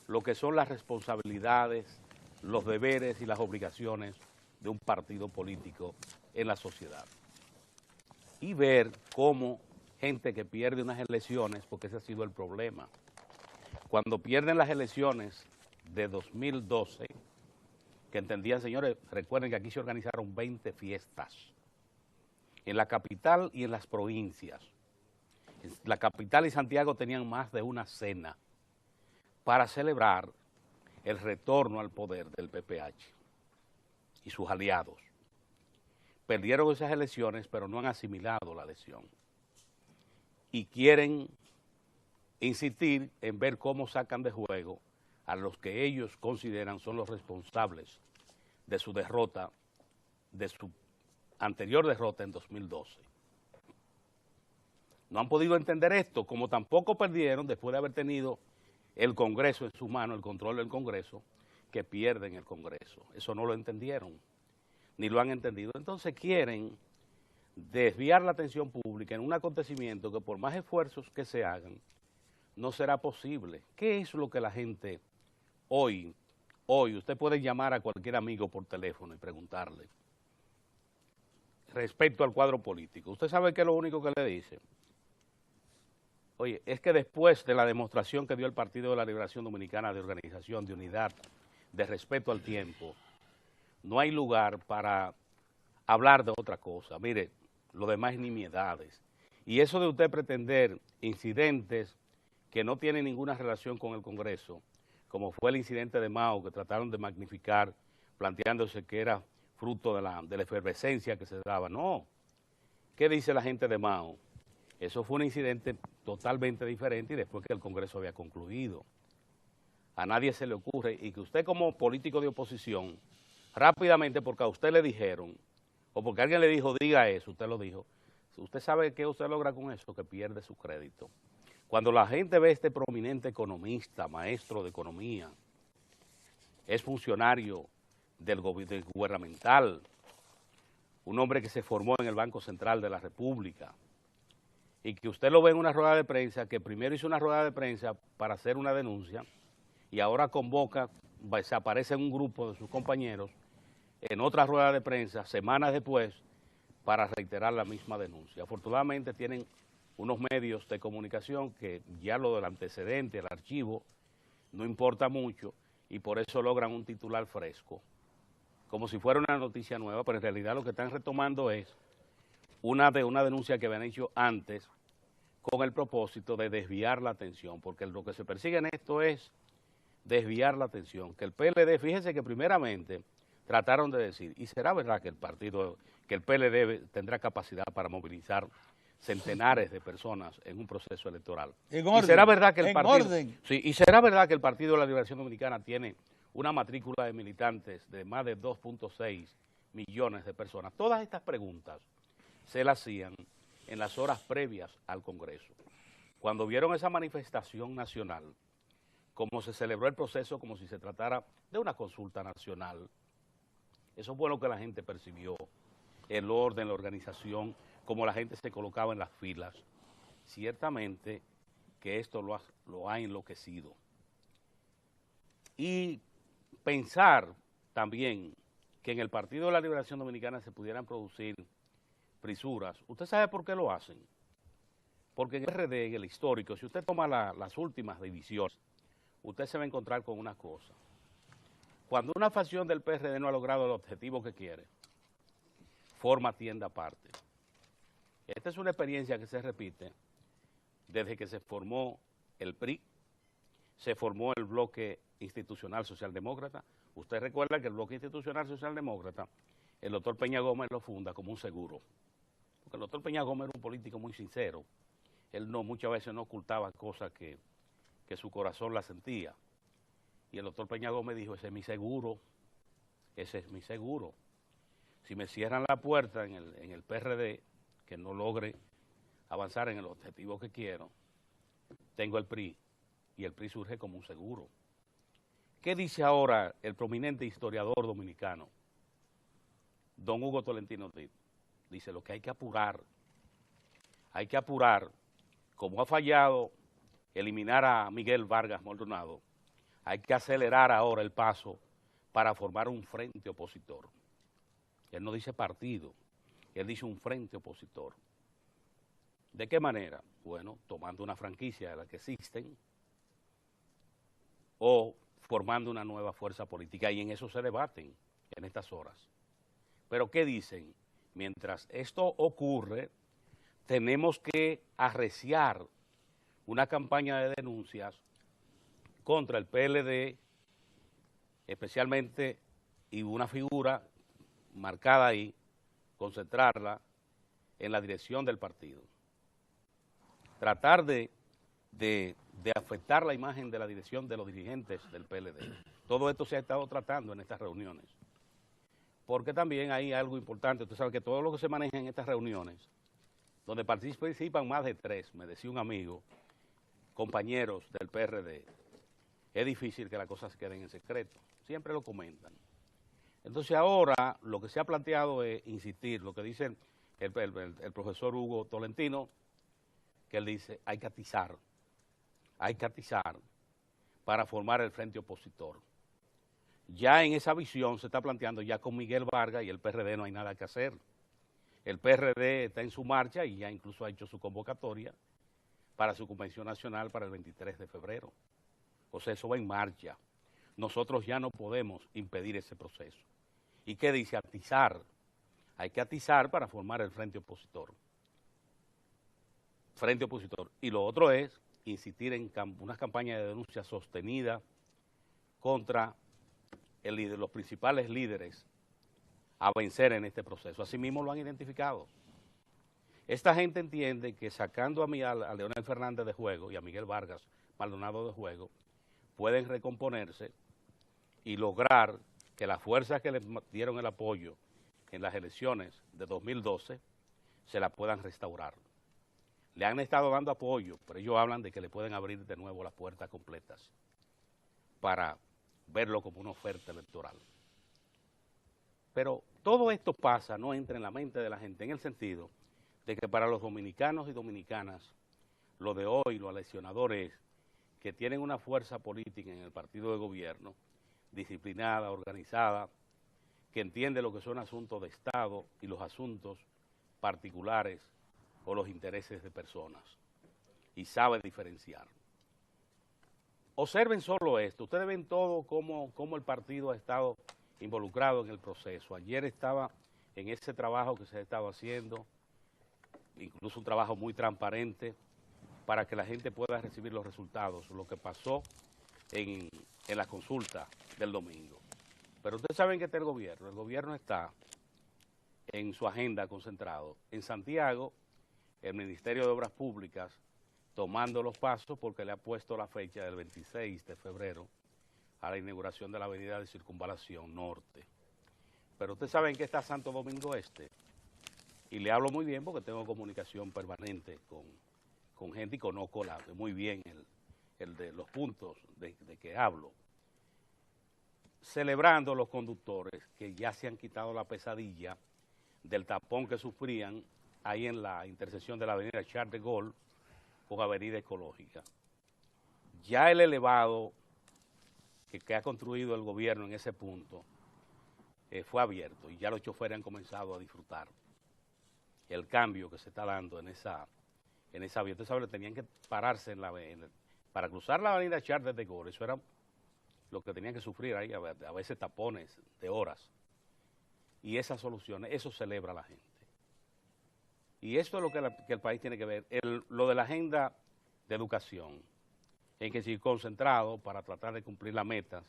lo que son las responsabilidades, los deberes y las obligaciones de un partido político en la sociedad. Y ver cómo gente que pierde unas elecciones, porque ese ha sido el problema, cuando pierden las elecciones de 2012, que entendían, señores, recuerden que aquí se organizaron 20 fiestas, en la capital y en las provincias. La capital y Santiago tenían más de una cena para celebrar el retorno al poder del PPH y sus aliados. Perdieron esas elecciones, pero no han asimilado la lesión. Y quieren insistir en ver cómo sacan de juego a los que ellos consideran son los responsables de su derrota, de su anterior derrota en 2012. No han podido entender esto, como tampoco perdieron, después de haber tenido el Congreso en su mano, el control del Congreso, que pierden el Congreso. Eso no lo entendieron, ni lo han entendido. Entonces quieren desviar la atención pública en un acontecimiento que por más esfuerzos que se hagan, no será posible. ¿Qué es lo que la gente hoy, usted puede llamar a cualquier amigo por teléfono y preguntarle respecto al cuadro político? ¿Usted sabe qué es lo único que le dice? Oye, es que después de la demostración que dio el Partido de la Liberación Dominicana de organización, de unidad, de respeto al tiempo, no hay lugar para hablar de otra cosa. Mire, lo demás es nimiedades. Y eso de usted pretender incidentes que no tienen ninguna relación con el Congreso, como fue el incidente de Mao, que trataron de magnificar, planteándose que era fruto de la efervescencia que se daba. No. ¿Qué dice la gente de Mao? Eso fue un incidente totalmente diferente y después que el Congreso había concluido. A nadie se le ocurre, y que usted como político de oposición rápidamente porque a usted le dijeron, o porque alguien le dijo, diga eso, usted lo dijo. Usted sabe qué usted logra con eso, que pierde su crédito. Cuando la gente ve a este prominente economista, maestro de economía, es funcionario del gubernamental, un hombre que se formó en el Banco Central de la República, y que usted lo ve en una rueda de prensa, que primero hizo una rueda de prensa para hacer una denuncia, y ahora convoca, se aparece en un grupo de sus compañeros, en otra rueda de prensa, semanas después, para reiterar la misma denuncia. Afortunadamente tienen unos medios de comunicación que ya lo del antecedente, el archivo, no importa mucho, y por eso logran un titular fresco, como si fuera una noticia nueva, pero en realidad lo que están retomando es una denuncia que habían hecho antes con el propósito de desviar la atención, porque lo que se persigue en esto es desviar la atención, que el PLD, fíjense que primeramente trataron de decir, ¿y será verdad que el PLD tendrá capacidad para movilizar centenares de personas en un proceso electoral? ¿Y será verdad que el partido, sí, y será verdad que el Partido de la Liberación Dominicana tiene una matrícula de militantes de más de 2.6 millones de personas? Todas estas preguntas se las hacían en las horas previas al Congreso. Cuando vieron esa manifestación nacional, como se celebró el proceso como si se tratara de una consulta nacional, eso fue lo que la gente percibió, el orden, la organización, como la gente se colocaba en las filas. Ciertamente que esto lo ha enloquecido. Y pensar también que en el Partido de la Liberación Dominicana se pudieran producir frisuras. ¿Usted sabe por qué lo hacen? Porque en el RD, en el histórico, si usted toma las últimas divisiones, usted se va a encontrar con una cosa. Cuando una facción del PRD no ha logrado el objetivo que quiere, forma tienda aparte. Esta es una experiencia que se repite desde que se formó el PRI, se formó el Bloque Institucional Socialdemócrata. Usted recuerda que el Bloque Institucional Socialdemócrata, el doctor Peña Gómez lo funda como un seguro. Porque el doctor Peña Gómez era un político muy sincero. Él muchas veces no ocultaba cosas que su corazón la sentía. Y el doctor Peña Gómez dijo, ese es mi seguro, ese es mi seguro. Si me cierran la puerta en el PRD, que no logre avanzar en el objetivo que quiero, tengo el PRI, y el PRI surge como un seguro. ¿Qué dice ahora el prominente historiador dominicano, don Hugo Tolentino Ortiz? Dice, lo que hay que apurar, como ha fallado eliminar a Miguel Vargas Maldonado, hay que acelerar ahora el paso para formar un frente opositor. Él no dice partido, él dice un frente opositor. ¿De qué manera? Bueno, tomando una franquicia de las que existen o formando una nueva fuerza política, y en eso se debaten en estas horas. Pero ¿qué dicen? Mientras esto ocurre, tenemos que arreciar una campaña de denuncias contra el PLD, especialmente, y una figura marcada ahí, concentrarla en la dirección del partido. Tratar de afectar la imagen de la dirección de los dirigentes del PLD. Todo esto se ha estado tratando en estas reuniones. Porque también hay algo importante, usted sabe que todo lo que se maneja en estas reuniones, donde participan más de 3, me decía un amigo, compañeros del PRD, es difícil que las cosas se queden en secreto, siempre lo comentan. Entonces ahora lo que se ha planteado es insistir, lo que dice el profesor Hugo Tolentino, que él dice, hay que atizar para formar el frente opositor. Ya en esa visión se está planteando, ya con Miguel Vargas y el PRD no hay nada que hacer. El PRD está en su marcha y ya incluso ha hecho su convocatoria para su convención nacional para el 23 de febrero. O sea, eso va en marcha. Nosotros ya no podemos impedir ese proceso. ¿Y qué dice? Atizar. Hay que atizar para formar el frente opositor. Frente opositor. Y lo otro es insistir en una campaña de denuncia sostenida contra los principales líderes a vencer en este proceso. Así mismo lo han identificado. Esta gente entiende que sacando a Leonel Fernández de juego y a Miguel Vargas Maldonado de juego, pueden recomponerse y lograr que las fuerzas que le dieron el apoyo en las elecciones de 2012 se la puedan restaurar. Le han estado dando apoyo, pero ellos hablan de que le pueden abrir de nuevo las puertas completas para verlo como una oferta electoral. Pero todo esto pasa, no entra en la mente de la gente, en el sentido de que para los dominicanos y dominicanas, lo de hoy, los aleccionadores que tienen una fuerza política en el partido de gobierno, disciplinada, organizada, que entiende lo que son asuntos de Estado y los asuntos particulares o los intereses de personas, y sabe diferenciar. Observen solo esto, ustedes ven todo cómo el partido ha estado involucrado en el proceso. Ayer estaba en ese trabajo que se ha estado haciendo, incluso un trabajo muy transparente, para que la gente pueda recibir los resultados, lo que pasó en la consulta del domingo. Pero ustedes saben que está el gobierno está en su agenda concentrado en Santiago, el Ministerio de Obras Públicas tomando los pasos porque le ha puesto la fecha del 26 de febrero a la inauguración de la avenida de Circunvalación Norte. Pero ustedes saben que está Santo Domingo Este, y le hablo muy bien porque tengo comunicación permanente con gente y conozco muy bien el de los puntos de que hablo. Celebrando los conductores que ya se han quitado la pesadilla del tapón que sufrían ahí en la intersección de la avenida Charles de Gaulle con Avenida Ecológica. Ya el elevado que ha construido el gobierno en ese punto fue abierto y ya los choferes han comenzado a disfrutar el cambio que se está dando en esa vía. Ustedes saben, tenían que pararse para cruzar la avenida Charles de Gaulle, eso era lo que tenían que sufrir ahí, a veces tapones de horas. Y esas soluciones, eso celebra la gente. Y esto es lo que el país tiene que ver. Lo de la agenda de educación, en que sigue concentrado para tratar de cumplir las metas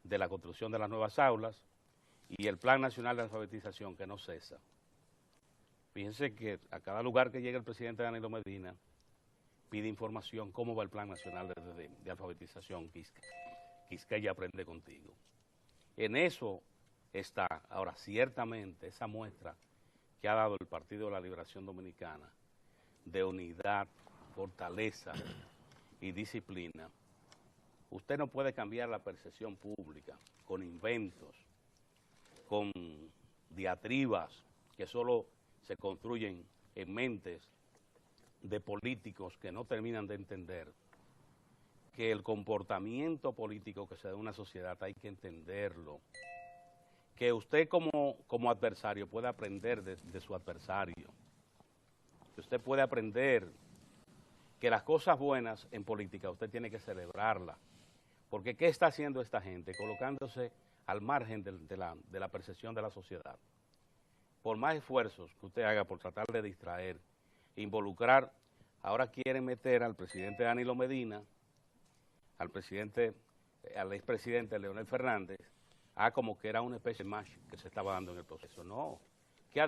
de la construcción de las nuevas aulas y el Plan Nacional de Alfabetización que no cesa. Fíjense que a cada lugar que llega el presidente Danilo Medina pide información cómo va el Plan Nacional de Alfabetización, Quisqueya Aprende Contigo. En eso está, ahora ciertamente esa muestra que ha dado el Partido de la Liberación Dominicana de unidad, fortaleza y disciplina. Usted no puede cambiar la percepción pública con inventos, con diatribas que solo se construyen en mentes de políticos que no terminan de entender que el comportamiento político que se da en una sociedad hay que entenderlo. Que usted como adversario puede aprender de su adversario. Que usted puede aprender que las cosas buenas en política usted tiene que celebrarlas. Porque ¿qué está haciendo esta gente? Colocándose al margen de la percepción de la sociedad. Por más esfuerzos que usted haga por tratar de distraer, involucrar, ahora quieren meter al presidente Danilo Medina, al expresidente Leonel Fernández, como que era una especie de match que se estaba dando en el proceso. No. ¿Qué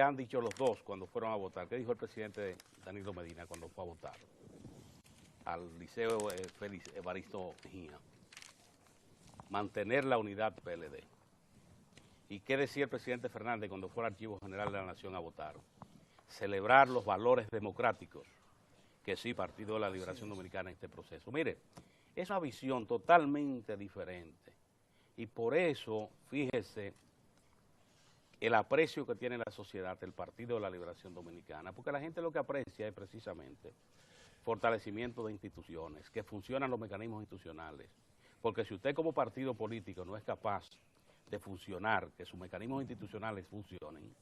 han dicho los dos cuando fueron a votar? ¿Qué dijo el presidente Danilo Medina cuando fue a votar? Al Liceo Félix Evaristo Mejía. Mantener la unidad PLD. ¿Y qué decía el presidente Fernández cuando fue al Archivo General de la Nación a votar? Celebrar los valores democráticos que sí, Partido de la Liberación Dominicana en este proceso. Mire, es una visión totalmente diferente. Y por eso, fíjese, el aprecio que tiene la sociedad del Partido de la Liberación Dominicana, porque la gente lo que aprecia es precisamente fortalecimiento de instituciones, que funcionan los mecanismos institucionales. Porque si usted como partido político no es capaz de funcionar, que sus mecanismos institucionales funcionen,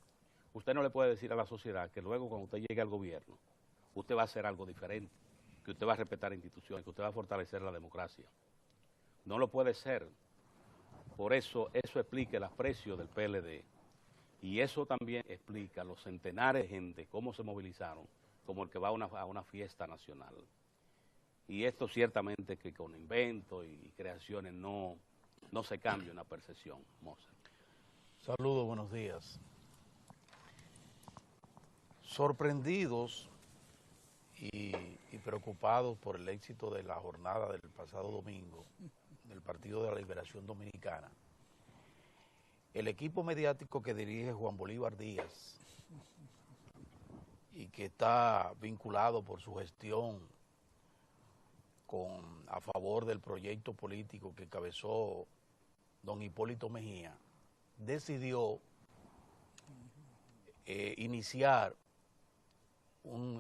usted no le puede decir a la sociedad que luego cuando usted llegue al gobierno, usted va a hacer algo diferente, que usted va a respetar instituciones, que usted va a fortalecer la democracia. No lo puede ser. Por eso explica el aprecio del PLD y eso también explica los centenares de gente, cómo se movilizaron, como el que va a una fiesta nacional. Y esto ciertamente que con inventos y creaciones no se cambia una percepción. Mozart. Saludos, buenos días. Sorprendidos y preocupados por el éxito de la jornada del pasado domingo del Partido de la Liberación Dominicana, el equipo mediático que dirige Juan Bolívar Díaz y que está vinculado por su gestión a favor del proyecto político que encabezó don Hipólito Mejía, decidió iniciar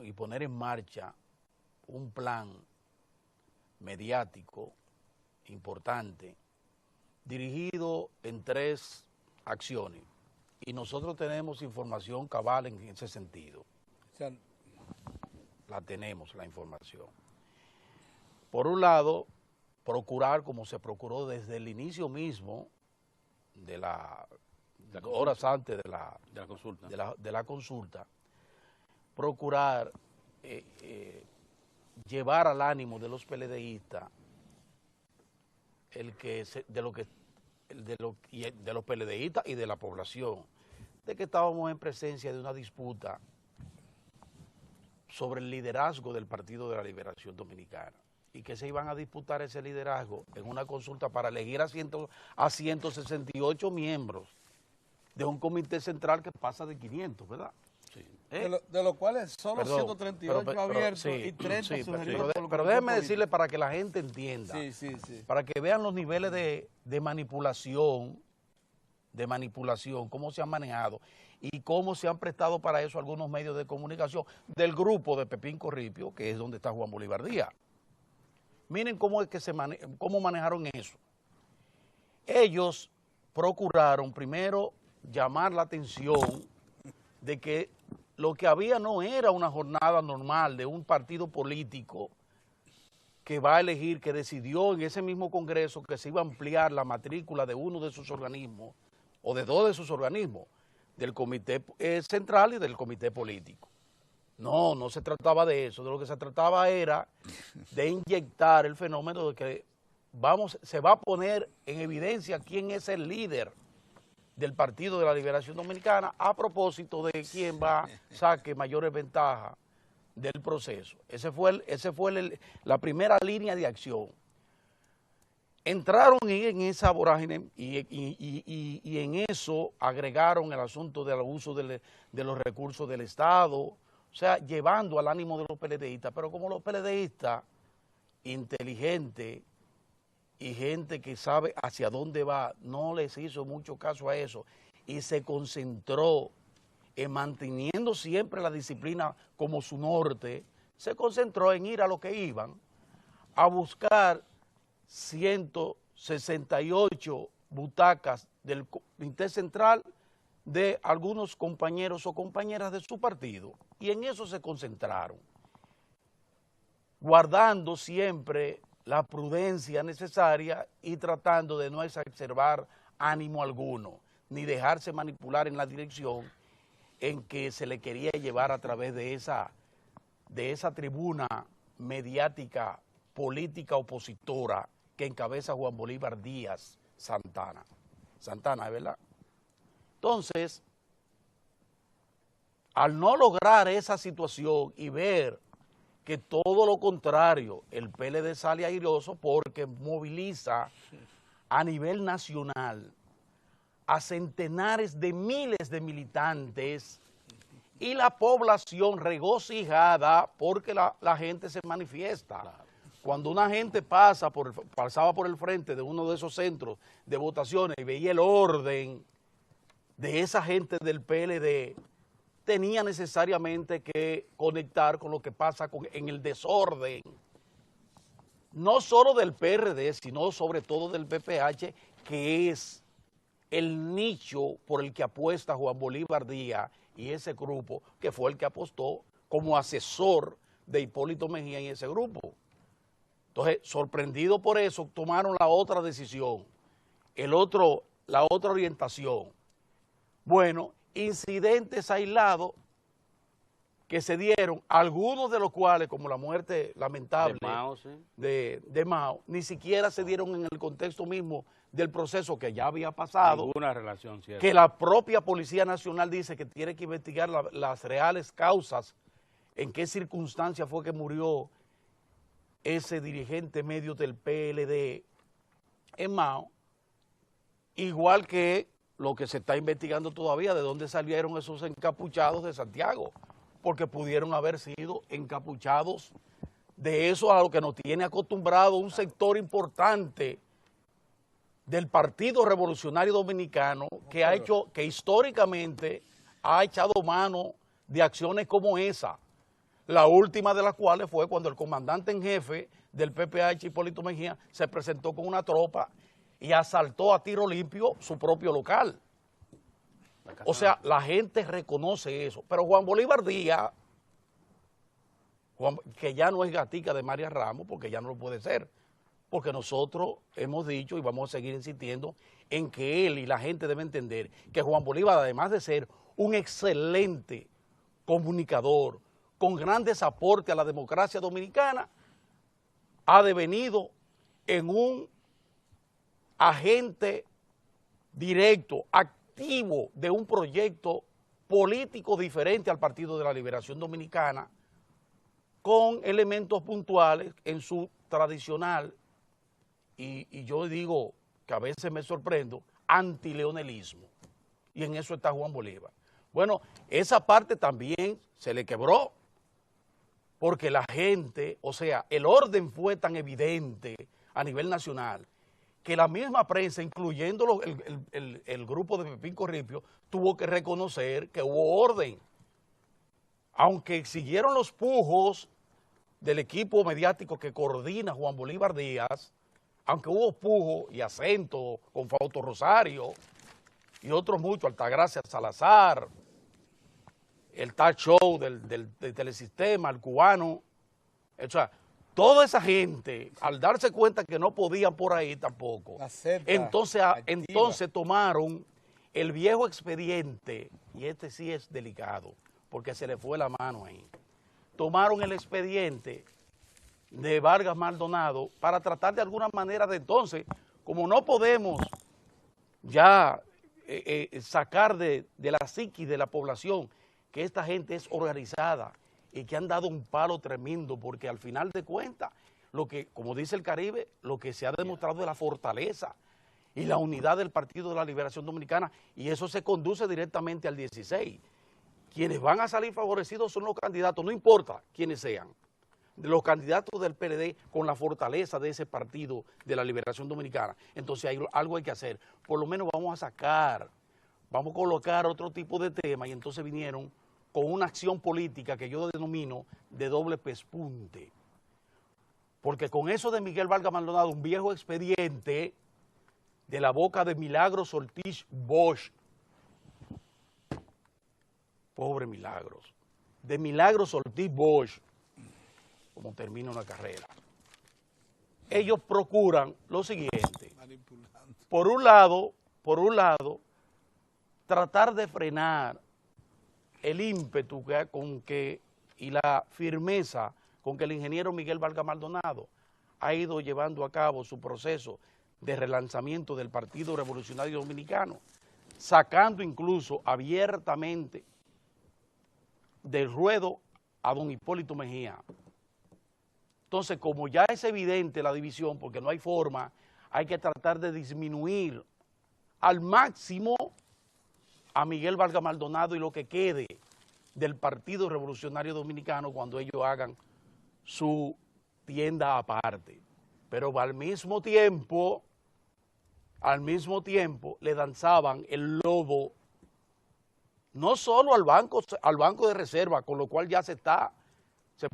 y poner en marcha un plan mediático importante dirigido en 3 acciones, y nosotros tenemos información cabal en ese sentido. O sea, la tenemos, la información. Por un lado, procurar, como se procuró desde el inicio mismo de horas antes de la consulta, procurar llevar al ánimo de los PLDistas de los PLDistas y de la población, de que estábamos en presencia de una disputa sobre el liderazgo del Partido de la Liberación Dominicana, y que se iban a disputar ese liderazgo en una consulta para elegir a 168 miembros de un comité central que pasa de 500, ¿verdad? Sí. de los cuales solo 138 abiertos sí, y 30 sí, sugeridos por los pero grupos déjeme políticos. decirle para que la gente entienda, para que vean los niveles de manipulación, cómo se han manejado y cómo se han prestado para eso algunos medios de comunicación del grupo de Pepín Corripio, que es donde está Juan Bolívar Díaz. Miren cómo es que cómo manejaron eso. Ellos procuraron primero llamar la atención de que lo que había no era una jornada normal de un partido político que va a elegir, que decidió en ese mismo Congreso que se iba a ampliar la matrícula de uno de sus organismos, o de 2 de sus organismos, del Comité Central y del Comité Político. No, no se trataba de eso. De lo que se trataba era de inyectar el fenómeno de que se va a poner en evidencia quién es el líder del Partido de la Liberación Dominicana a propósito de quién saque mayores ventajas del proceso. Ese fue la primera línea de acción. Entraron en esa vorágine y en eso agregaron el asunto del abuso de los recursos del Estado, o sea, llevando al ánimo de los PLDistas, pero como los PLDistas inteligentes y gente que sabe hacia dónde va, no les hizo mucho caso a eso y se concentró en manteniendo siempre la disciplina como su norte, se concentró en ir a lo que iban, a buscar 168 butacas del Comité Central de algunos compañeros o compañeras de su partido, y en eso se concentraron, guardando siempre la prudencia necesaria y tratando de no exacerbar ánimo alguno, ni dejarse manipular en la dirección en que se le quería llevar a través de esa tribuna mediática política opositora que encabeza Juan Bolívar Díaz Santana. Santana, ¿verdad? Entonces, al no lograr esa situación y ver que todo lo contrario, el PLD sale airoso porque moviliza a nivel nacional a centenares de miles de militantes y la población regocijada porque la gente se manifiesta. Claro. Cuando una gente pasaba por el frente de uno de esos centros de votaciones y veía el orden de esa gente del PLD, tenía necesariamente que conectar con lo que pasa en el desorden, no solo del PRD, sino sobre todo del PPH, que es el nicho por el que apuesta Juan Bolívar Díaz y ese grupo, que fue el que apostó como asesor de Hipólito Mejía en ese grupo. Entonces, sorprendido por eso, tomaron la otra decisión, la otra orientación. Bueno, incidentes aislados que se dieron, algunos de los cuales, como la muerte lamentable de Mao, ni siquiera se dieron en el contexto mismo del proceso que ya había pasado. Ninguna relación, cierto. Que la propia Policía Nacional dice que tiene que investigar las reales causas, en qué circunstancia fue que murió ese dirigente medio del PLD en Mao, igual que lo que se está investigando todavía, de dónde salieron esos encapuchados de Santiago, porque pudieron haber sido encapuchados de eso a lo que nos tiene acostumbrado un sector importante del Partido Revolucionario Dominicano que históricamente ha echado mano de acciones como esa, la última de las cuales fue cuando el comandante en jefe del PPH, Hipólito Mejía, se presentó con una tropa y asaltó a tiro limpio su propio local. O sea, la gente reconoce eso. Pero Juan Bolívar Díaz, que ya no es gatica de María Ramos, porque ya no lo puede ser, porque nosotros hemos dicho y vamos a seguir insistiendo en que él y la gente deben entender que Juan Bolívar, además de ser un excelente comunicador, con grandes aportes a la democracia dominicana, ha devenido en un agente directo, activo de un proyecto político diferente al Partido de la Liberación Dominicana, con elementos puntuales en su tradicional, y yo digo que a veces me sorprendo, antileonelismo. Y en eso está Juan Bolívar. Bueno, esa parte también se le quebró, porque la gente, o sea, el orden fue tan evidente a nivel nacional, que la misma prensa, incluyendo el grupo de Pepín Corripio, tuvo que reconocer que hubo orden. Aunque siguieron los pujos del equipo mediático que coordina Juan Bolívar Díaz, aunque hubo pujo y acento con Fausto Rosario y otros muchos, Altagracia Salazar, el talk show del Telesistema, el cubano, o sea, toda esa gente, al darse cuenta que no podían por ahí tampoco, entonces tomaron el viejo expediente, y este sí es delicado, porque se le fue la mano ahí, tomaron el expediente de Vargas Maldonado para tratar de alguna manera de entonces, como no podemos ya sacar de la psiquis de la población que esta gente es organizada y que han dado un palo tremendo, porque al final de cuentas, lo que, como dice el Caribe, lo que se ha demostrado es la fortaleza y la unidad del Partido de la Liberación Dominicana, y eso se conduce directamente al 16. Quienes van a salir favorecidos son los candidatos, no importa quiénes sean, de los candidatos del PLD con la fortaleza de ese Partido de la Liberación Dominicana. Entonces algo hay que hacer, por lo menos vamos a sacar, vamos a colocar otro tipo de tema, y entonces vinieron con una acción política que yo denomino de doble pespunte. Porque con eso de Miguel Vargas Maldonado, un viejo expediente de la boca de Milagros Ortiz Bosch, pobre Milagros, de Milagros Ortiz Bosch, como termina una carrera, ellos procuran lo siguiente: por un lado, tratar de frenar el ímpetu y la firmeza con que el ingeniero Miguel Vargas Maldonado ha ido llevando a cabo su proceso de relanzamiento del Partido Revolucionario Dominicano, sacando incluso abiertamente del ruedo a don Hipólito Mejía. Entonces, como ya es evidente la división, porque no hay forma, hay que tratar de disminuir al máximo a Miguel Vargas Maldonado y lo que quede del Partido Revolucionario Dominicano cuando ellos hagan su tienda aparte. Pero al mismo tiempo le danzaban el lobo no solo al banco de reserva, con lo cual ya se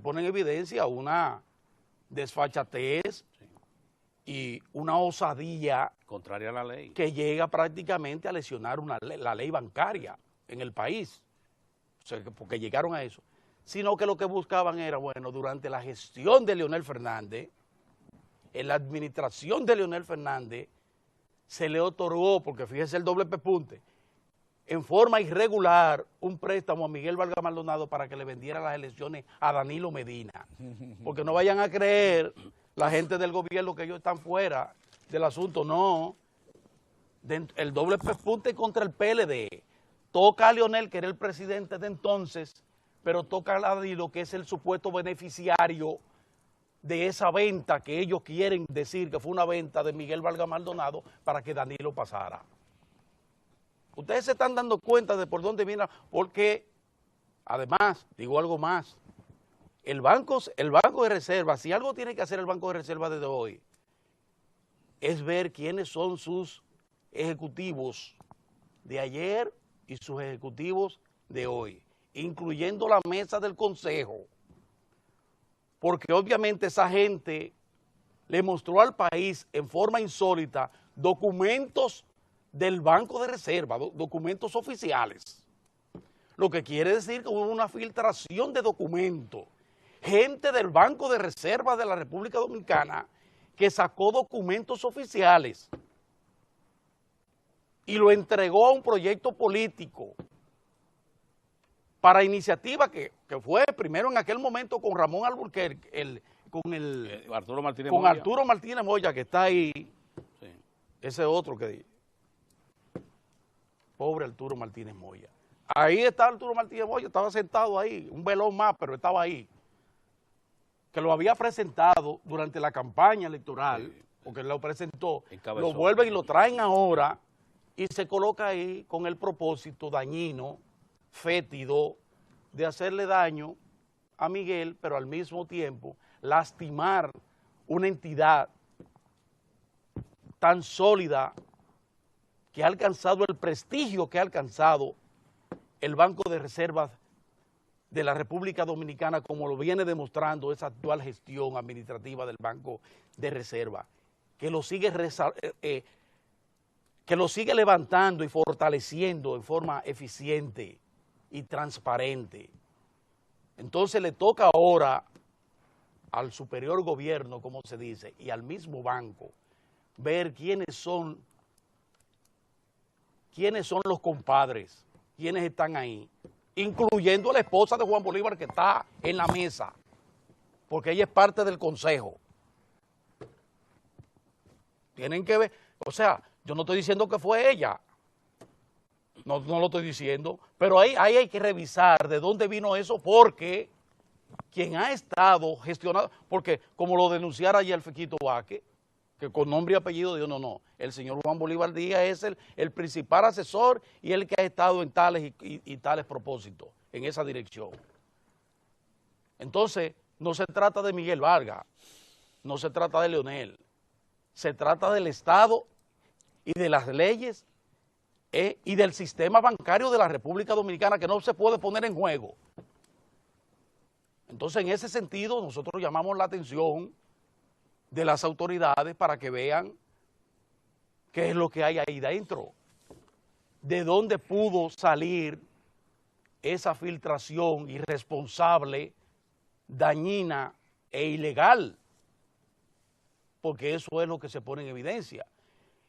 pone en evidencia una desfachatez y una osadía contraria a la ley, que llega prácticamente a lesionar la ley bancaria en el país, o sea, porque llegaron a eso, sino que lo que buscaban era, bueno, durante la gestión de Leonel Fernández, en la administración de Leonel Fernández, se le otorgó, porque fíjese el doble pespunte, en forma irregular un préstamo a Miguel Vargas Maldonado para que le vendiera las elecciones a Danilo Medina, porque no vayan a creer la gente del gobierno que ellos están fuera del asunto, no. El doble pespunte contra el PLD. Toca a Leonel, que era el presidente de entonces, pero toca a Danilo, que es el supuesto beneficiario de esa venta que ellos quieren decir que fue una venta de Miguel Vargas Maldonado para que Danilo pasara. Ustedes se están dando cuenta de por dónde viene, porque además, digo algo más, el banco de reserva, si algo tiene que hacer el Banco de Reserva desde hoy, es ver quiénes son sus ejecutivos de ayer y sus ejecutivos de hoy, incluyendo la mesa del consejo, porque obviamente esa gente le mostró al país en forma insólita documentos del Banco de Reserva, documentos oficiales, lo que quiere decir que hubo una filtración de documentos, gente del Banco de Reserva de la República Dominicana que sacó documentos oficiales y lo entregó a un proyecto político para iniciativa que fue primero en aquel momento con Ramón Alburquerque, con Arturo Martínez Moya, que está ahí, sí. Ese otro que... Pobre Arturo Martínez Moya. Ahí está Arturo Martínez Moya, estaba sentado ahí, un velón más, pero estaba ahí. Que lo había presentado durante la campaña electoral, sí, porque lo presentó, lo vuelven y lo traen ahora y se coloca ahí con el propósito dañino, fétido, de hacerle daño a Miguel, pero al mismo tiempo lastimar una entidad tan sólida que ha alcanzado el prestigio que ha alcanzado el Banco de Reservas de la República Dominicana, como lo viene demostrando esa actual gestión administrativa del Banco de Reserva, que lo sigue levantando y fortaleciendo en forma eficiente y transparente. Entonces le toca ahora al superior gobierno, como se dice, y al mismo banco, ver quiénes son los compadres, quiénes están ahí, incluyendo a la esposa de Juan Bolívar que está en la mesa, porque ella es parte del consejo. Tienen que ver, o sea, yo no estoy diciendo que fue ella, no lo estoy diciendo, pero ahí hay que revisar de dónde vino eso, porque quien ha estado gestionando, porque como lo denunciara ayer Fequito Vázquez, que con nombre y apellido dijo, no, el señor Juan Bolívar Díaz es el principal asesor y el que ha estado en tales y tales propósitos, en esa dirección. Entonces, no se trata de Miguel Vargas, no se trata de Leonel, se trata del Estado y de las leyes y del sistema bancario de la República Dominicana, que no se puede poner en juego. Entonces, en ese sentido, nosotros llamamos la atención de las autoridades para que vean qué es lo que hay ahí dentro, de dónde pudo salir esa filtración irresponsable, dañina e ilegal, porque eso es lo que se pone en evidencia.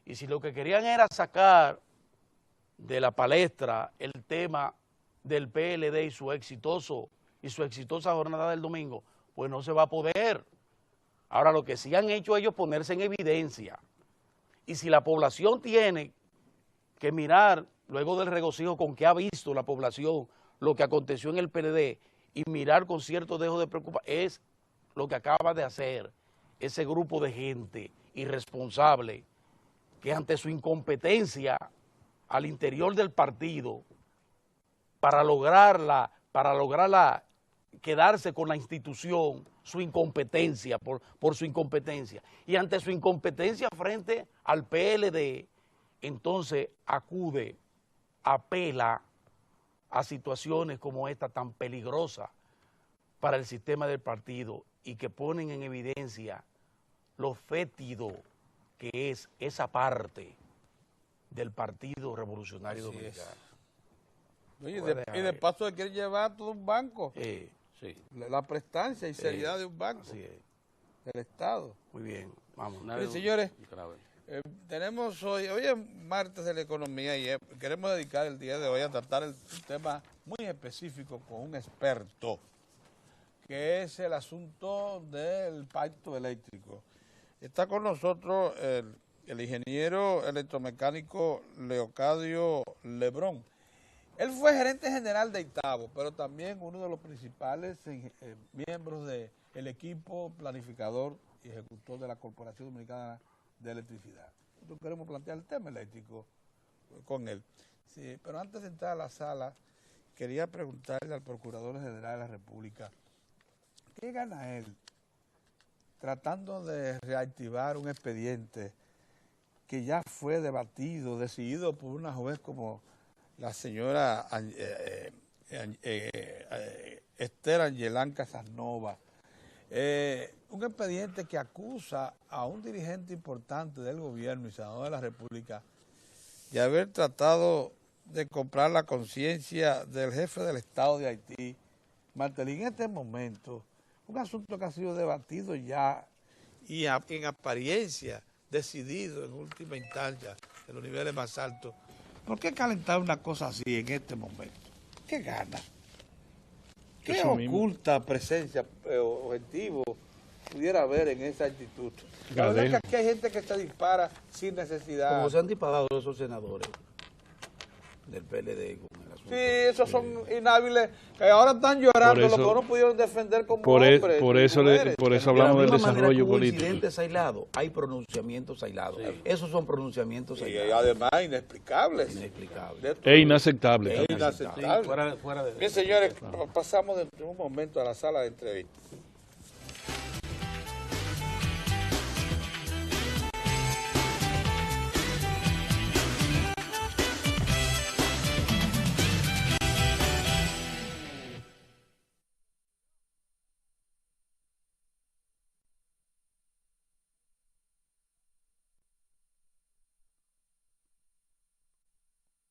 Y si lo que querían era sacar de la palestra el tema del PLD y su exitosa jornada del domingo, pues no se va a poder. Ahora, lo que sí han hecho ellos es ponerse en evidencia. Y si la población tiene que mirar, luego del regocijo con que ha visto la población lo que aconteció en el PLD, y mirar con cierto dejo de preocupación, es lo que acaba de hacer ese grupo de gente irresponsable que ante su incompetencia al interior del partido para lograrla quedarse con la institución, su incompetencia, por su incompetencia, y ante su incompetencia frente al PLD, entonces apela a situaciones como esta tan peligrosa para el sistema del partido y que ponen en evidencia lo fétido que es esa parte del Partido Revolucionario Dominicano. Oye, y de paso de querer llevar todo un banco. Sí. La prestancia y seriedad de un banco. Así es. Del Estado. Muy bien, vamos. Señores, tenemos hoy es martes de la economía y queremos dedicar el día de hoy a tratar un tema muy específico con un experto, que es el asunto del pacto eléctrico. Está con nosotros el ingeniero electromecánico Leocadio Lebrón. Él fue gerente general de Itabo, pero también uno de los principales miembros del equipo planificador y ejecutor de la Corporación Dominicana de Electricidad. Nosotros queremos plantear el tema eléctrico con él. Sí, pero antes de entrar a la sala, quería preguntarle al Procurador General de la República, ¿qué gana él tratando de reactivar un expediente que ya fue debatido, decidido por una juez como la señora Esther Angelán Casanova? Un expediente que acusa a un dirigente importante del gobierno y senador de la República de haber tratado de comprar la conciencia del jefe del Estado de Haití, Martelly. En este momento, un asunto que ha sido debatido ya y en apariencia decidido en última instancia en los niveles más altos. ¿Por qué calentar una cosa así en este momento? ¿Qué gana? ¿Qué Eso oculta mismo. presencia objetivo pudiera haber en esa actitud? La verdad es que aquí hay gente que se dispara sin necesidad. Como se han disparado esos senadores del PLD con el asunto. Sí, esos son inhábiles que ahora están llorando lo que no pudieron defender como hombres. Por eso hablamos del desarrollo político. Incidentes aislados, hay pronunciamientos aislados. Sí. Esos son pronunciamientos aislados. Y además inexplicables. Inexplicables. E inaceptable. Inaceptable. Sí, fuera de... Bien, señores, pasamos dentro de un momento a la sala de entrevistas.